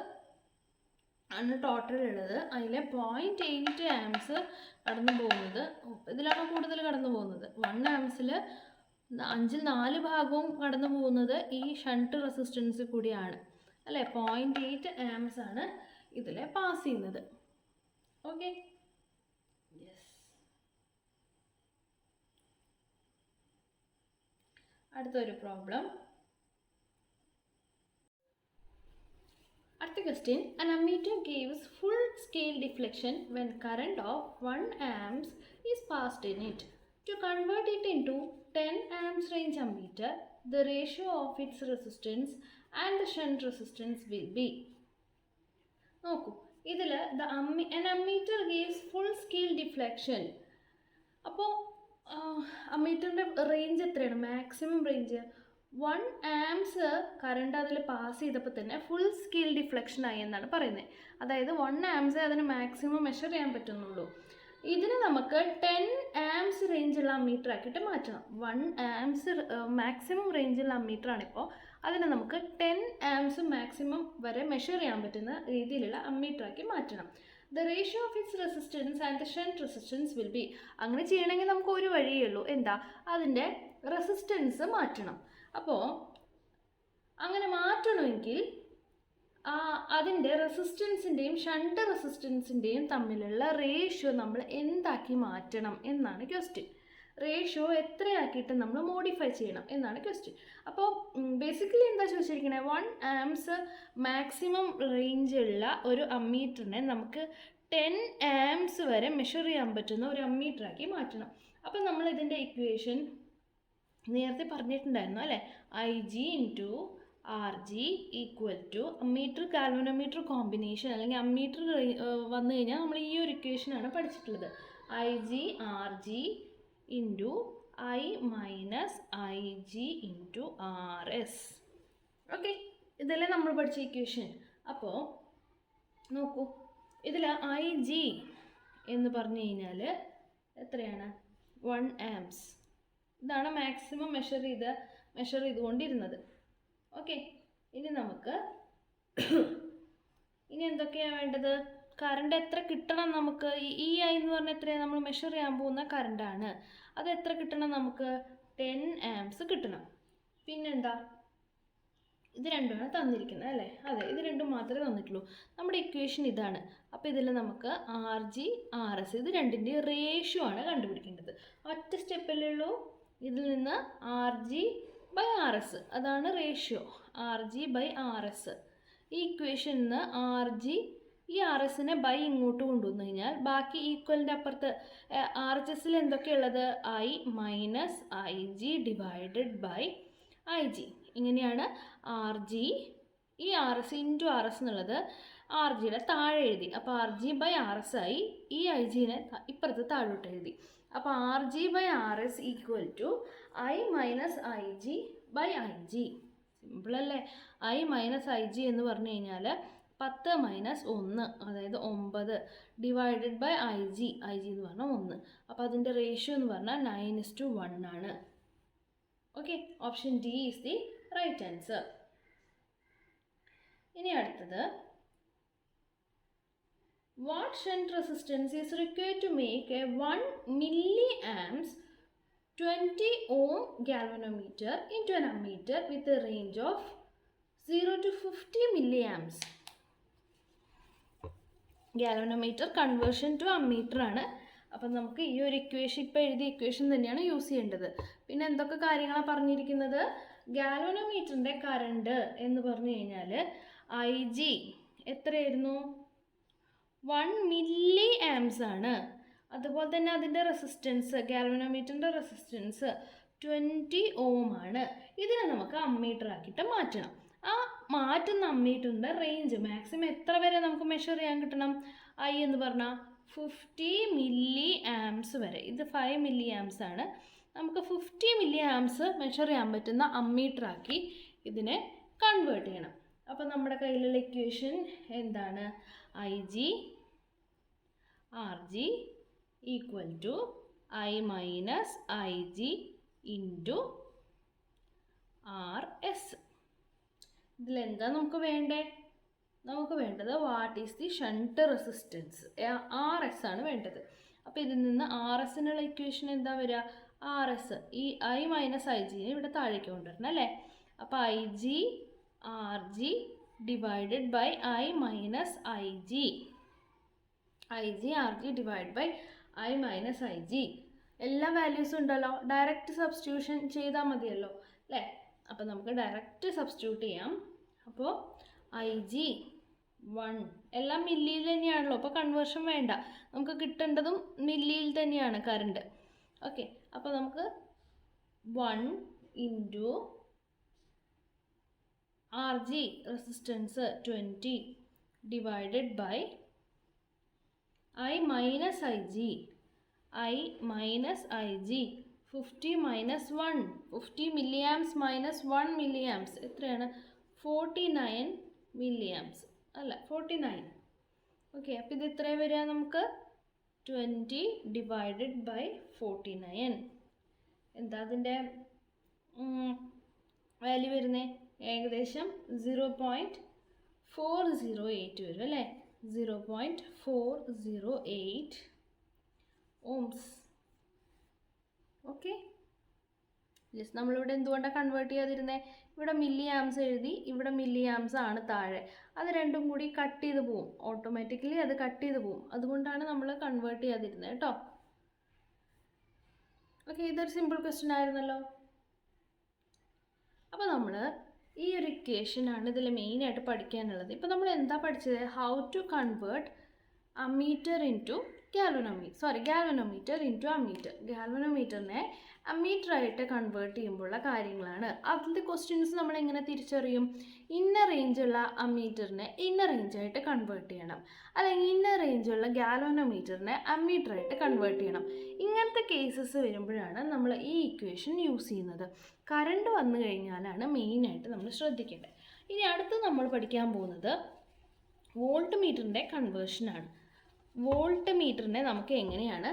ആണ് ടോട്ടൽ ഉള്ളത്. അതിൽ 0.8 amps കടന്നു പോകുന്നത്. ഇതിലാണ് കൂടുതൽ കടന്നു പോകുന്നത്. 1 ampsൽ 5ൽ 4 ഭാഗവും കടന്നു പോകുന്നത് ഈ ഷണ്ട് റെസിസ്റ്റൻസ് കൂടിയാണ് അല്ലേ. 0.8 amps ആണ് ഇതിൽ പാസ് ചെയ്യുന്നത്. ഓക്കെ. യെസ്. അടുത്തൊരു problem. At the question, an ammeter gives full scale deflection when current of 1 amps is passed in it. To convert it into 10 amps range ammeter, the ratio of its resistance and the shunt resistance will be. നോക്കൂ, ഇതിൽ an ammeter gives full scale deflection. അപ്പോൾ അമ്മീറ്ററിൻ്റെ range എത്രയാണ്? Maximum range 1 amps current അതിൽ pass ചെയ്തപ്പോൾ തന്നെ full scale deflection ആയി എന്നാണ് പറയുന്നത്. അതായത് 1 amps അതിന് മാക്സിമം മെഷർ ചെയ്യാൻ പറ്റുന്നുള്ളൂ. ഇതിന് നമുക്ക് 10 amps റേഞ്ചുള്ള അമ്മീറ്റർ ആക്കിയിട്ട് മാറ്റണം. 1 amps മാക്സിമം റേഞ്ചുള്ള അമ്മീറ്ററാണ്. ഇപ്പോൾ അതിനെ നമുക്ക് 10 amps മാക്സിമം വരെ മെഷർ ചെയ്യാൻ പറ്റുന്ന രീതിയിലുള്ള അമ്മീറ്റർ ആക്കി മാറ്റണം. The ratio of its resistance and the shunt resistance will be. അങ്ങനെ ചെയ്യണമെങ്കിൽ നമുക്ക് ഒരു വഴിയേ ഉള്ളൂ. എന്താ? അതിൻ്റെ റെസിസ്റ്റൻസ് മാറ്റണം. അപ്പോൾ അങ്ങനെ മാറ്റണമെങ്കിൽ അതിൻ്റെ റെസിസ്റ്റൻസിൻ്റെയും ഷണ്ട് റെസിസ്റ്റൻസിൻ്റെയും തമ്മിലുള്ള റേഷ്യോ നമ്മൾ എന്താക്കി മാറ്റണം എന്നാണ് ക്വസ്റ്റ്യൻ. റേഷ്യോ എത്രയാക്കിയിട്ട് നമ്മൾ മോഡിഫൈ ചെയ്യണം എന്നാണ് ക്വസ്റ്റ്യൻ. അപ്പോൾ ബേസിക്കലി എന്താ ചോദിച്ചിരിക്കുന്നത്, 1 amps മാക്സിമം റേഞ്ചുള്ള ഒരു അമ്മീറ്ററിനെ നമുക്ക് 10 amps വരെ മെഷർ ചെയ്യാൻ പറ്റുന്ന ഒരു അമ്മീറ്ററാക്കി മാറ്റണം. അപ്പോൾ നമ്മൾ ഇതിൻ്റെ ഇക്വേഷൻ നേരത്തെ പറഞ്ഞിട്ടുണ്ടായിരുന്നു അല്ലേ, IG into RG equal to ammeter galvanometer combination അല്ലെങ്കിൽ അമ്മീറ്റർ വന്നു കഴിഞ്ഞാൽ നമ്മൾ ഈ ഒരു ഇക്വേഷനാണ് പഠിച്ചിട്ടുള്ളത്. IG RG into I minus IG into RS. Okay, ഇതല്ലേ നമ്മൾ പഠിച്ച ഇക്വേഷൻ. അപ്പോൾ നോക്കൂ, ഇതിൽ IG എന്ന് പറഞ്ഞു കഴിഞ്ഞാൽ എത്രയാണ്, 1 amps. ഇതാണ് മാക്സിമം മെഷർ ചെയ്തുകൊണ്ടിരുന്നത്. ഓക്കെ, ഇനി നമുക്ക് ഇനി എന്തൊക്കെയാണ് വേണ്ടത്, കറണ്ട് എത്ര കിട്ടണം നമുക്ക്. ഈ I എന്ന് പറഞ്ഞാൽ എത്രയാണ്, നമ്മൾ മെഷർ ചെയ്യാൻ പോകുന്ന കറണ്ടാണ്. അത് എത്ര കിട്ടണം നമുക്ക്, 10 amps കിട്ടണം. പിന്നെന്താ, ഇത് രണ്ടുമാണ് തന്നിരിക്കുന്നത് അല്ലേ, അതെ, ഇത് രണ്ടും മാത്രമേ തന്നിട്ടുള്ളൂ. നമ്മുടെ ഇക്വേഷൻ ഇതാണ്. അപ്പോൾ ഇതിൽ നമുക്ക് RG RS ഇത് രണ്ടിൻ്റെ റേഷ്യോ ആണ് കണ്ടുപിടിക്കേണ്ടത്. ഒറ്റ സ്റ്റെപ്പല്ലേ ഉള്ളൂ. ഇതിൽ നിന്ന് RG/RS അതാണ് റേഷ്യോ, RG/RS. ഈ ഇക്വേഷനിൽ നിന്ന് ഈ RSനെ ബൈ ഇങ്ങോട്ട് കൊണ്ടുവന്നു കഴിഞ്ഞാൽ ബാക്കി ഈക്വലിൻ്റെ അപ്പുറത്ത് RHSൽ എന്തൊക്കെയുള്ളത്, I minus IG divided by IG. ഇങ്ങനെയാണ് RG, ഈ RS ഇൻറ്റു RS എന്നുള്ളത് RGയുടെ താഴെ എഴുതി. അപ്പോൾ RG/RS ആയി. ഈ IGനെ ഇപ്പുറത്ത് താഴോട്ട് എഴുതി. അപ്പോൾ RG/RS equal to I minus IG/IG. സിമ്പിളല്ലേ. I മൈനസ് IG എന്ന് പറഞ്ഞു കഴിഞ്ഞാൽ 10 മൈനസ് 1 അതായത് 9 ഡിവൈഡഡ് ബൈ IG എന്ന് പറഞ്ഞാൽ 1. അപ്പോൾ അതിൻ്റെ റേഷ്യോ എന്ന് പറഞ്ഞാൽ 9:1 ആണ്. Okay, option D is the right answer. ഇനി അടുത്തത്, what shunt resistance is required to make a 1 milliamps 20 ohm galvanometer into an ammeter with a range of 0 to 50 milliamps. Galvanometer conversion to ammeter ആണ്. അപ്പം നമുക്ക് ഈ ഒരു equation, ഇപ്പോൾ എഴുതിയ equation തന്നെയാണ് യൂസ് ചെയ്യേണ്ടത്. പിന്നെ എന്തൊക്കെ കാര്യങ്ങളാണ് പറഞ്ഞിരിക്കുന്നത്, ഗാൽവനോമീറ്ററിൻ്റെ കറണ്ട് എന്ന് പറഞ്ഞു കഴിഞ്ഞാൽ IG എത്രയായിരുന്നു, 1 milliamps ആണ്. അതുപോലെ തന്നെ അതിൻ്റെ റെസിസ്റ്റൻസ്, ഗാൽവനോമീറ്ററിൻ്റെ റെസിസ്റ്റൻസ് 20 ohm ആണ്. ഇതിനെ നമുക്ക് അമ്മീറ്റർ ആക്കിയിട്ട് മാറ്റണം. ആ മാറ്റുന്ന അമ്മീറ്ററിൻ്റെ റേഞ്ച് മാക്സിമം എത്ര വരെ നമുക്ക് മെഷർ ചെയ്യാൻ കിട്ടണം, I എന്ന് പറഞ്ഞാൽ 50 milliamps വരെ. ഇത് 5 milliamps ആണ്. നമുക്ക് 50 milliamps മെഷർ ചെയ്യാൻ പറ്റുന്ന അമ്മീറ്ററാക്കി ഇതിനെ കൺവേർട്ട് ചെയ്യണം. അപ്പോൾ നമ്മുടെ കയ്യിലുള്ള ഇക്വേഷൻ എന്താണ്, IG RG equal to I minus IG into RS. ഇതിലെന്താ നമുക്ക് വേണ്ടത് what is the shunt resistance, RS ആണ് വേണ്ടത്. അപ്പോൾ ഇതിൽ നിന്ന് RSനുള്ള ഇക്വേഷൻ എന്താ വരിക, RS ഈ I മൈനസ് IG ഇവിടെ താഴേക്ക് കൊണ്ടുവരണം അല്ലേ. അപ്പോൾ IG RG divided by I minus IG RG divide by I minus IG. എല്ലാ വാല്യൂസും ഉണ്ടല്ലോ, ഡയറക്റ്റ് സബ്സ്റ്റിറ്റ്യൂഷൻ ചെയ്താൽ മതിയല്ലോ അല്ലേ. അപ്പോൾ നമുക്ക് ഡയറക്റ്റ് സബ്സ്റ്റിറ്റ്യൂട്ട് ചെയ്യാം. അപ്പോൾ IG 1 എല്ലാം മില്ലിയിൽ തന്നെയാണല്ലോ, അപ്പോൾ കൺവേർഷൻ വേണ്ട, നമുക്ക് കിട്ടേണ്ടതും മില്ലിയിൽ തന്നെയാണ് കറണ്ട്. ഓക്കെ, അപ്പോൾ നമുക്ക് 1 into RG resistance 20 divided by I minus IG 50 minus 1 50 milliamps minus 1 milliamps എത്രയാണ്, 49 milliamps അല്ല 49. ഓക്കെ, അപ്പോൾ ഇത് എത്ര വരിക നമുക്ക്, 20 ഡിവൈഡഡ് ബൈ 49. എന്താ അതിൻ്റെ വാല്യൂ വരുന്നത്, ഏകദേശം 0.408 വരും അല്ലേ, 0.408 ohms. ഓക്കെ, ജസ്റ്റ് നമ്മളിവിടെ എന്തുകൊണ്ടാണ് കൺവേർട്ട് ചെയ്യാതിരുന്നത്? ഇവിടെ മില്ലി ആംസ് എഴുതി, ഇവിടെ മില്ലി ആംസ് ആണ് താഴെ, അത് രണ്ടും കൂടി കട്ട് ചെയ്ത് പോവും, ഓട്ടോമാറ്റിക്കലി അത് കട്ട് ചെയ്ത് പോവും. അതുകൊണ്ടാണ് നമ്മൾ കൺവേർട്ട് ചെയ്യാതിരുന്നത് കേട്ടോ. ഓക്കെ, ഇതൊരു സിമ്പിൾ ക്വസ്റ്റ്യൻ ആയിരുന്നല്ലോ. അപ്പോൾ നമ്മൾ ഈ ഒരു ഇക്വേഷനാണ് ഇതിൽ മെയിനായിട്ട് പഠിക്കാനുള്ളത്. ഇപ്പോൾ നമ്മൾ എന്താ പഠിച്ചത്? How to convert ammeter into galvanometer into ammeter. ഗാൽവനോമീറ്ററിനെ അമ്മീറ്ററായിട്ട് കൺവേർട്ട് ചെയ്യുമ്പോഴുള്ള കാര്യങ്ങളാണ്. അതിൻ്റെ ക്വസ്റ്റ്യൻസ് നമ്മൾ എങ്ങനെ തിരിച്ചറിയും? ഇന്നർ റേഞ്ചുള്ള അമ്മീറ്ററിനെ ഇന്നർ റേഞ്ചായിട്ട് കൺവേർട്ട് ചെയ്യണം, അല്ലെങ്കിൽ ഇന്നർ റേഞ്ചുള്ള ഗാൽവനോമീറ്ററിനെ അമ്മീറ്ററായിട്ട് കൺവേർട്ട് ചെയ്യണം. ഇങ്ങനത്തെ കേസസ് വരുമ്പോഴാണ് നമ്മൾ ഈ ഇക്വേഷൻ യൂസ് ചെയ്യുന്നത്. കറണ്ട് വന്നു കഴിഞ്ഞാലാണ് മെയിനായിട്ട് നമ്മൾ ശ്രദ്ധിക്കേണ്ടത്. ഇനി അടുത്ത് നമ്മൾ പഠിക്കാൻ പോകുന്നത് വോൾട്ട് മീറ്ററിൻ്റെ കൺവേർഷനാണ്. വോൾട്ട് മീറ്ററിനെ നമുക്ക് എങ്ങനെയാണ്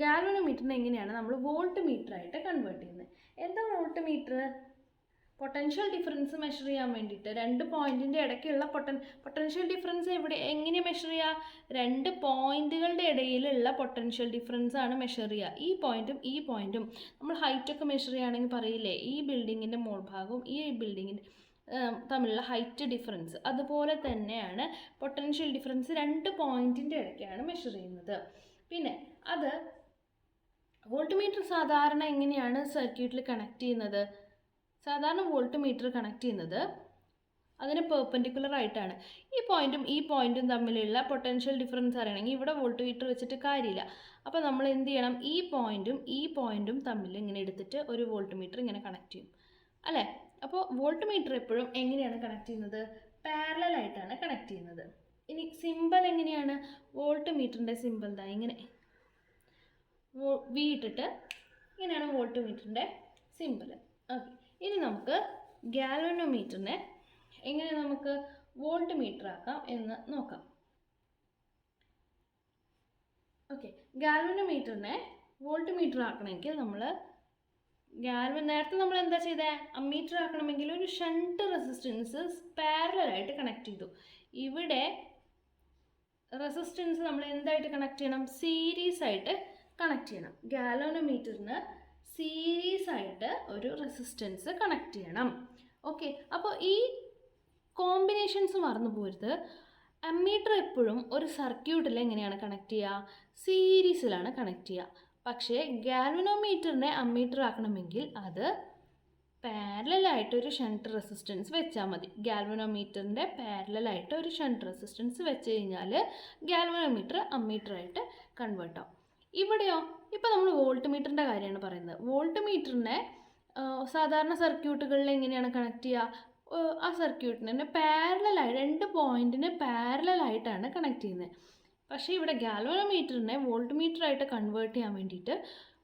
ഗാൽവനോമീറ്ററിനെ എങ്ങനെയാണ് നമ്മൾ വോൾട്ട് മീറ്ററായിട്ട് കൺവേർട്ട് ചെയ്യുന്നത്? എന്താ volt meter? Potential difference measure ചെയ്യാൻ വേണ്ടിയിട്ട് രണ്ട് പോയിൻറ്റിൻ്റെ ഇടയ്ക്കുള്ള പൊട്ടൻഷ്യൽ ഡിഫറൻസ് എങ്ങനെയാണ് മെഷർ ചെയ്യുക? രണ്ട് പോയിൻറ്റുകളുടെ ഇടയിലുള്ള പൊട്ടൻഷ്യൽ ഡിഫറൻസ് ആണ് മെഷർ ചെയ്യുക. ഈ പോയിൻറ്റും നമ്മൾ ഹൈറ്റൊക്കെ മെഷർ ചെയ്യുകയാണെങ്കിൽ പറയില്ലേ, ഈ ബിൽഡിങ്ങിൻ്റെ മുകൾഭാഗവും ഈ ബിൽഡിങ്ങിൻ്റെ തമ്മിലുള്ള ഹൈറ്റ് ഡിഫറൻസ്, അതുപോലെ തന്നെയാണ് പൊട്ടൻഷ്യൽ ഡിഫറൻസ് രണ്ട് പോയിൻറ്റിൻ്റെ ഇടയ്ക്കാണ് മെഷർ ചെയ്യുന്നത്. പിന്നെ അത് വോൾട്ട് മീറ്റർ സാധാരണ എങ്ങനെയാണ് സർക്യൂട്ടിൽ കണക്ട് ചെയ്യുന്നത്? സാധാരണ വോൾട്ട് മീറ്റർ കണക്ട് ചെയ്യുന്നത് അതിന് പെർപെൻഡിക്കുലർ ആയിട്ടാണ്. ഈ പോയിൻറ്റും തമ്മിലുള്ള പൊട്ടൻഷ്യൽ ഡിഫറൻസ് അറിയണമെങ്കിൽ ഇവിടെ വോൾട്ട് മീറ്റർ വെച്ചിട്ട് കാര്യമില്ല. അപ്പോൾ നമ്മൾ എന്ത് ചെയ്യണം? ഈ പോയിൻറ്റും തമ്മിൽ ഇങ്ങനെ എടുത്തിട്ട് ഒരു വോൾട്ട് മീറ്റർ ഇങ്ങനെ കണക്ട് ചെയ്യും അല്ലേ? അപ്പോൾ വോൾട്ട് മീറ്റർ എപ്പോഴും എങ്ങനെയാണ് കണക്ട് ചെയ്യുന്നത്? പാരലൽ ആയിട്ടാണ് കണക്ട് ചെയ്യുന്നത്. ഇനി സിമ്പൽ എങ്ങനെയാണ്? വോൾട്ട് മീറ്ററിൻ്റെ സിമ്പൽ ദാ ഇങ്ങനെ വി ഇട്ടിട്ട് ഇങ്ങനെയാണ് വോൾട്ട് മീറ്ററിൻ്റെ സിമ്പൽ. ഓക്കെ, ഇനി നമുക്ക് ഗാൽവനോമീറ്ററിനെ എങ്ങനെ നമുക്ക് വോൾട്ട് മീറ്റർ ആക്കാം എന്ന് നോക്കാം. ഓക്കെ, ഗാൽവനോമീറ്ററിനെ വോൾട്ട് മീറ്റർ ആക്കണമെങ്കിൽ നമ്മൾ നേരത്തെ നമ്മൾ എന്താ ചെയ്തത്? അമ്മീറ്റർ ആക്കണമെങ്കിൽ ഒരു ഷണ്ട് റെസിസ്റ്റൻസ് പാരലലായിട്ട് കണക്ട് ചെയ്തു. ഇവിടെ റെസിസ്റ്റൻസ് നമ്മൾ എന്തായിട്ട് കണക്ട് ചെയ്യണം? സീരീസ് ആയിട്ട് കണക്ട് ചെയ്യണം. ഗാൽവനോമീറ്ററിന് സീരീസ് ആയിട്ട് ഒരു റെസിസ്റ്റൻസ് കണക്ട് ചെയ്യണം. ഓക്കെ, അപ്പോൾ ഈ കോമ്പിനേഷൻസ് മറന്നു പോരുത്. അമ്മീറ്റർ എപ്പോഴും ഒരു സർക്യൂട്ടിൽ എങ്ങനെയാണ് കണക്ട് ചെയ്യുക? സീരീസിലാണ് കണക്ട് ചെയ്യുക. പക്ഷേ ഗാൽവനോമീറ്ററിനെ അമ്മീറ്റർ ആക്കണമെങ്കിൽ അത് പാരലലായിട്ടൊരു ഷണ്ട് റെസിസ്റ്റൻസ് വെച്ചാൽ മതി. ഗാൽവനോമീറ്ററിൻ്റെ പാരലലായിട്ട് ഒരു ഷണ്ട് റെസിസ്റ്റൻസ് വെച്ച് കഴിഞ്ഞാൽ ഗാൽവനോമീറ്റർ അമ്മീറ്ററായിട്ട് കൺവേർട്ട് ആവും. ഇവിടെയോ ഇപ്പോൾ നമ്മൾ വോൾട്ട് മീറ്ററിൻ്റെ കാര്യമാണ് പറയുന്നത്. വോൾട്ട് മീറ്ററിനെ സാധാരണ സർക്യൂട്ടുകളിൽ എങ്ങനെയാണ് കണക്ട് ചെയ്യുക? ആ സർക്യൂട്ടിനെ പാരലലായി രണ്ട് പോയിൻറ്റിന് പാരലലായിട്ടാണ് കണക്ട് ചെയ്യുന്നത്. പക്ഷേ ഇവിടെ ഗാൽവനോമീറ്ററിനെ വോൾട്ട് മീറ്ററായിട്ട് കൺവേർട്ട് ചെയ്യാൻ വേണ്ടിയിട്ട്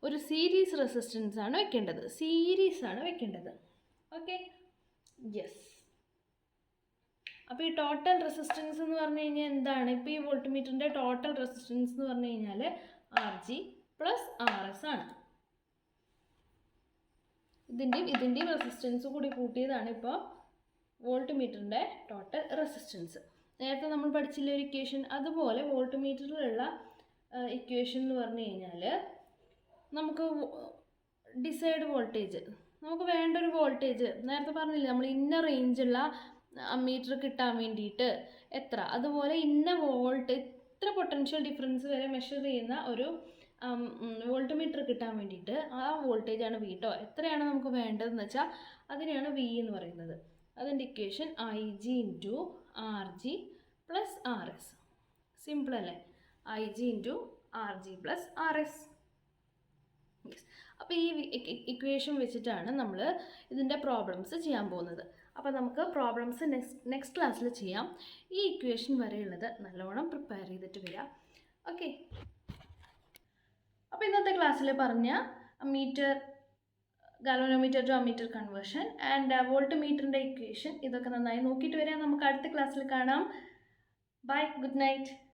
ഒരു സീരീസ് റെസിസ്റ്റൻസ് ആണ് വെക്കേണ്ടത്. Okay, yes. അപ്പോൾ ഈ ടോട്ടൽ റെസിസ്റ്റൻസ് എന്ന് പറഞ്ഞു കഴിഞ്ഞാൽ എന്താണ്? ഇപ്പോൾ ഈ വോൾട്ട് മീറ്ററിൻ്റെ ടോട്ടൽ റെസിസ്റ്റൻസ് എന്ന് പറഞ്ഞു കഴിഞ്ഞാൽ RG + RS ആണ്. ഇതിൻ്റെയും റെസിസ്റ്റൻസ് കൂടി കൂട്ടിയതാണ് ഇപ്പോൾ വോൾട്ട് മീറ്ററിൻ്റെ ടോട്ടൽ റെസിസ്റ്റൻസ്. നേരത്തെ നമ്മൾ പഠിച്ചില്ല ഒരു ഇക്വേഷൻ, അതുപോലെ വോൾട്ട് മീറ്ററിലുള്ള ഇക്വേഷൻ എന്ന് പറഞ്ഞു കഴിഞ്ഞാൽ നമുക്ക് ഡിസൈഡ് വോൾട്ടേജ്, നമുക്ക് വേണ്ട ഒരു വോൾട്ടേജ് നേരത്തെ പറഞ്ഞില്ലേ നമ്മൾ ഇന്ന റേഞ്ചുള്ള അമ്മീറ്റർ കിട്ടാൻ വേണ്ടിയിട്ട് എത്ര, അതുപോലെ ഇന്ന വോൾട്ട് ഇത്ര പൊട്ടൻഷ്യൽ ഡിഫറൻസ് വരെ മെഷർ ചെയ്യുന്ന ഒരു വോൾട്ട് മീറ്റർ കിട്ടാൻ വേണ്ടിയിട്ട് ആ വോൾട്ടേജാണ് വി കേട്ടോ. എത്രയാണ് നമുക്ക് വേണ്ടതെന്ന് വെച്ചാൽ അതിനെയാണ് വി എന്ന് പറയുന്നത്. അതിൻ്റെ equation IG × RG + RS. Simple അല്ലേ? IG × RG + RS. യെസ്. അപ്പോൾ ഈ ഇക്വേഷൻ വെച്ചിട്ടാണ് നമ്മൾ ഇതിൻ്റെ പ്രോബ്ലംസ് ചെയ്യാൻ പോകുന്നത്. അപ്പോൾ നമുക്ക് പ്രോബ്ലംസ് നെക്സ്റ്റ് ക്ലാസ്സിൽ ചെയ്യാം. ഈ ഇക്വേഷൻ വരെയുള്ളത് നല്ലോണം പ്രിപ്പയർ ചെയ്തിട്ട് വരാം. ഓക്കെ, അപ്പോൾ ഇന്നത്തെ ക്ലാസ്സിൽ പറഞ്ഞ ammeter, galvanometer to ammeter conversion and volt മീറ്ററിൻ്റെ ഇക്വേഷൻ, ഇതൊക്കെ നന്നായി നോക്കിയിട്ട് വരാം. നമുക്ക് അടുത്ത ക്ലാസ്സിൽ കാണാം. Bye, good night.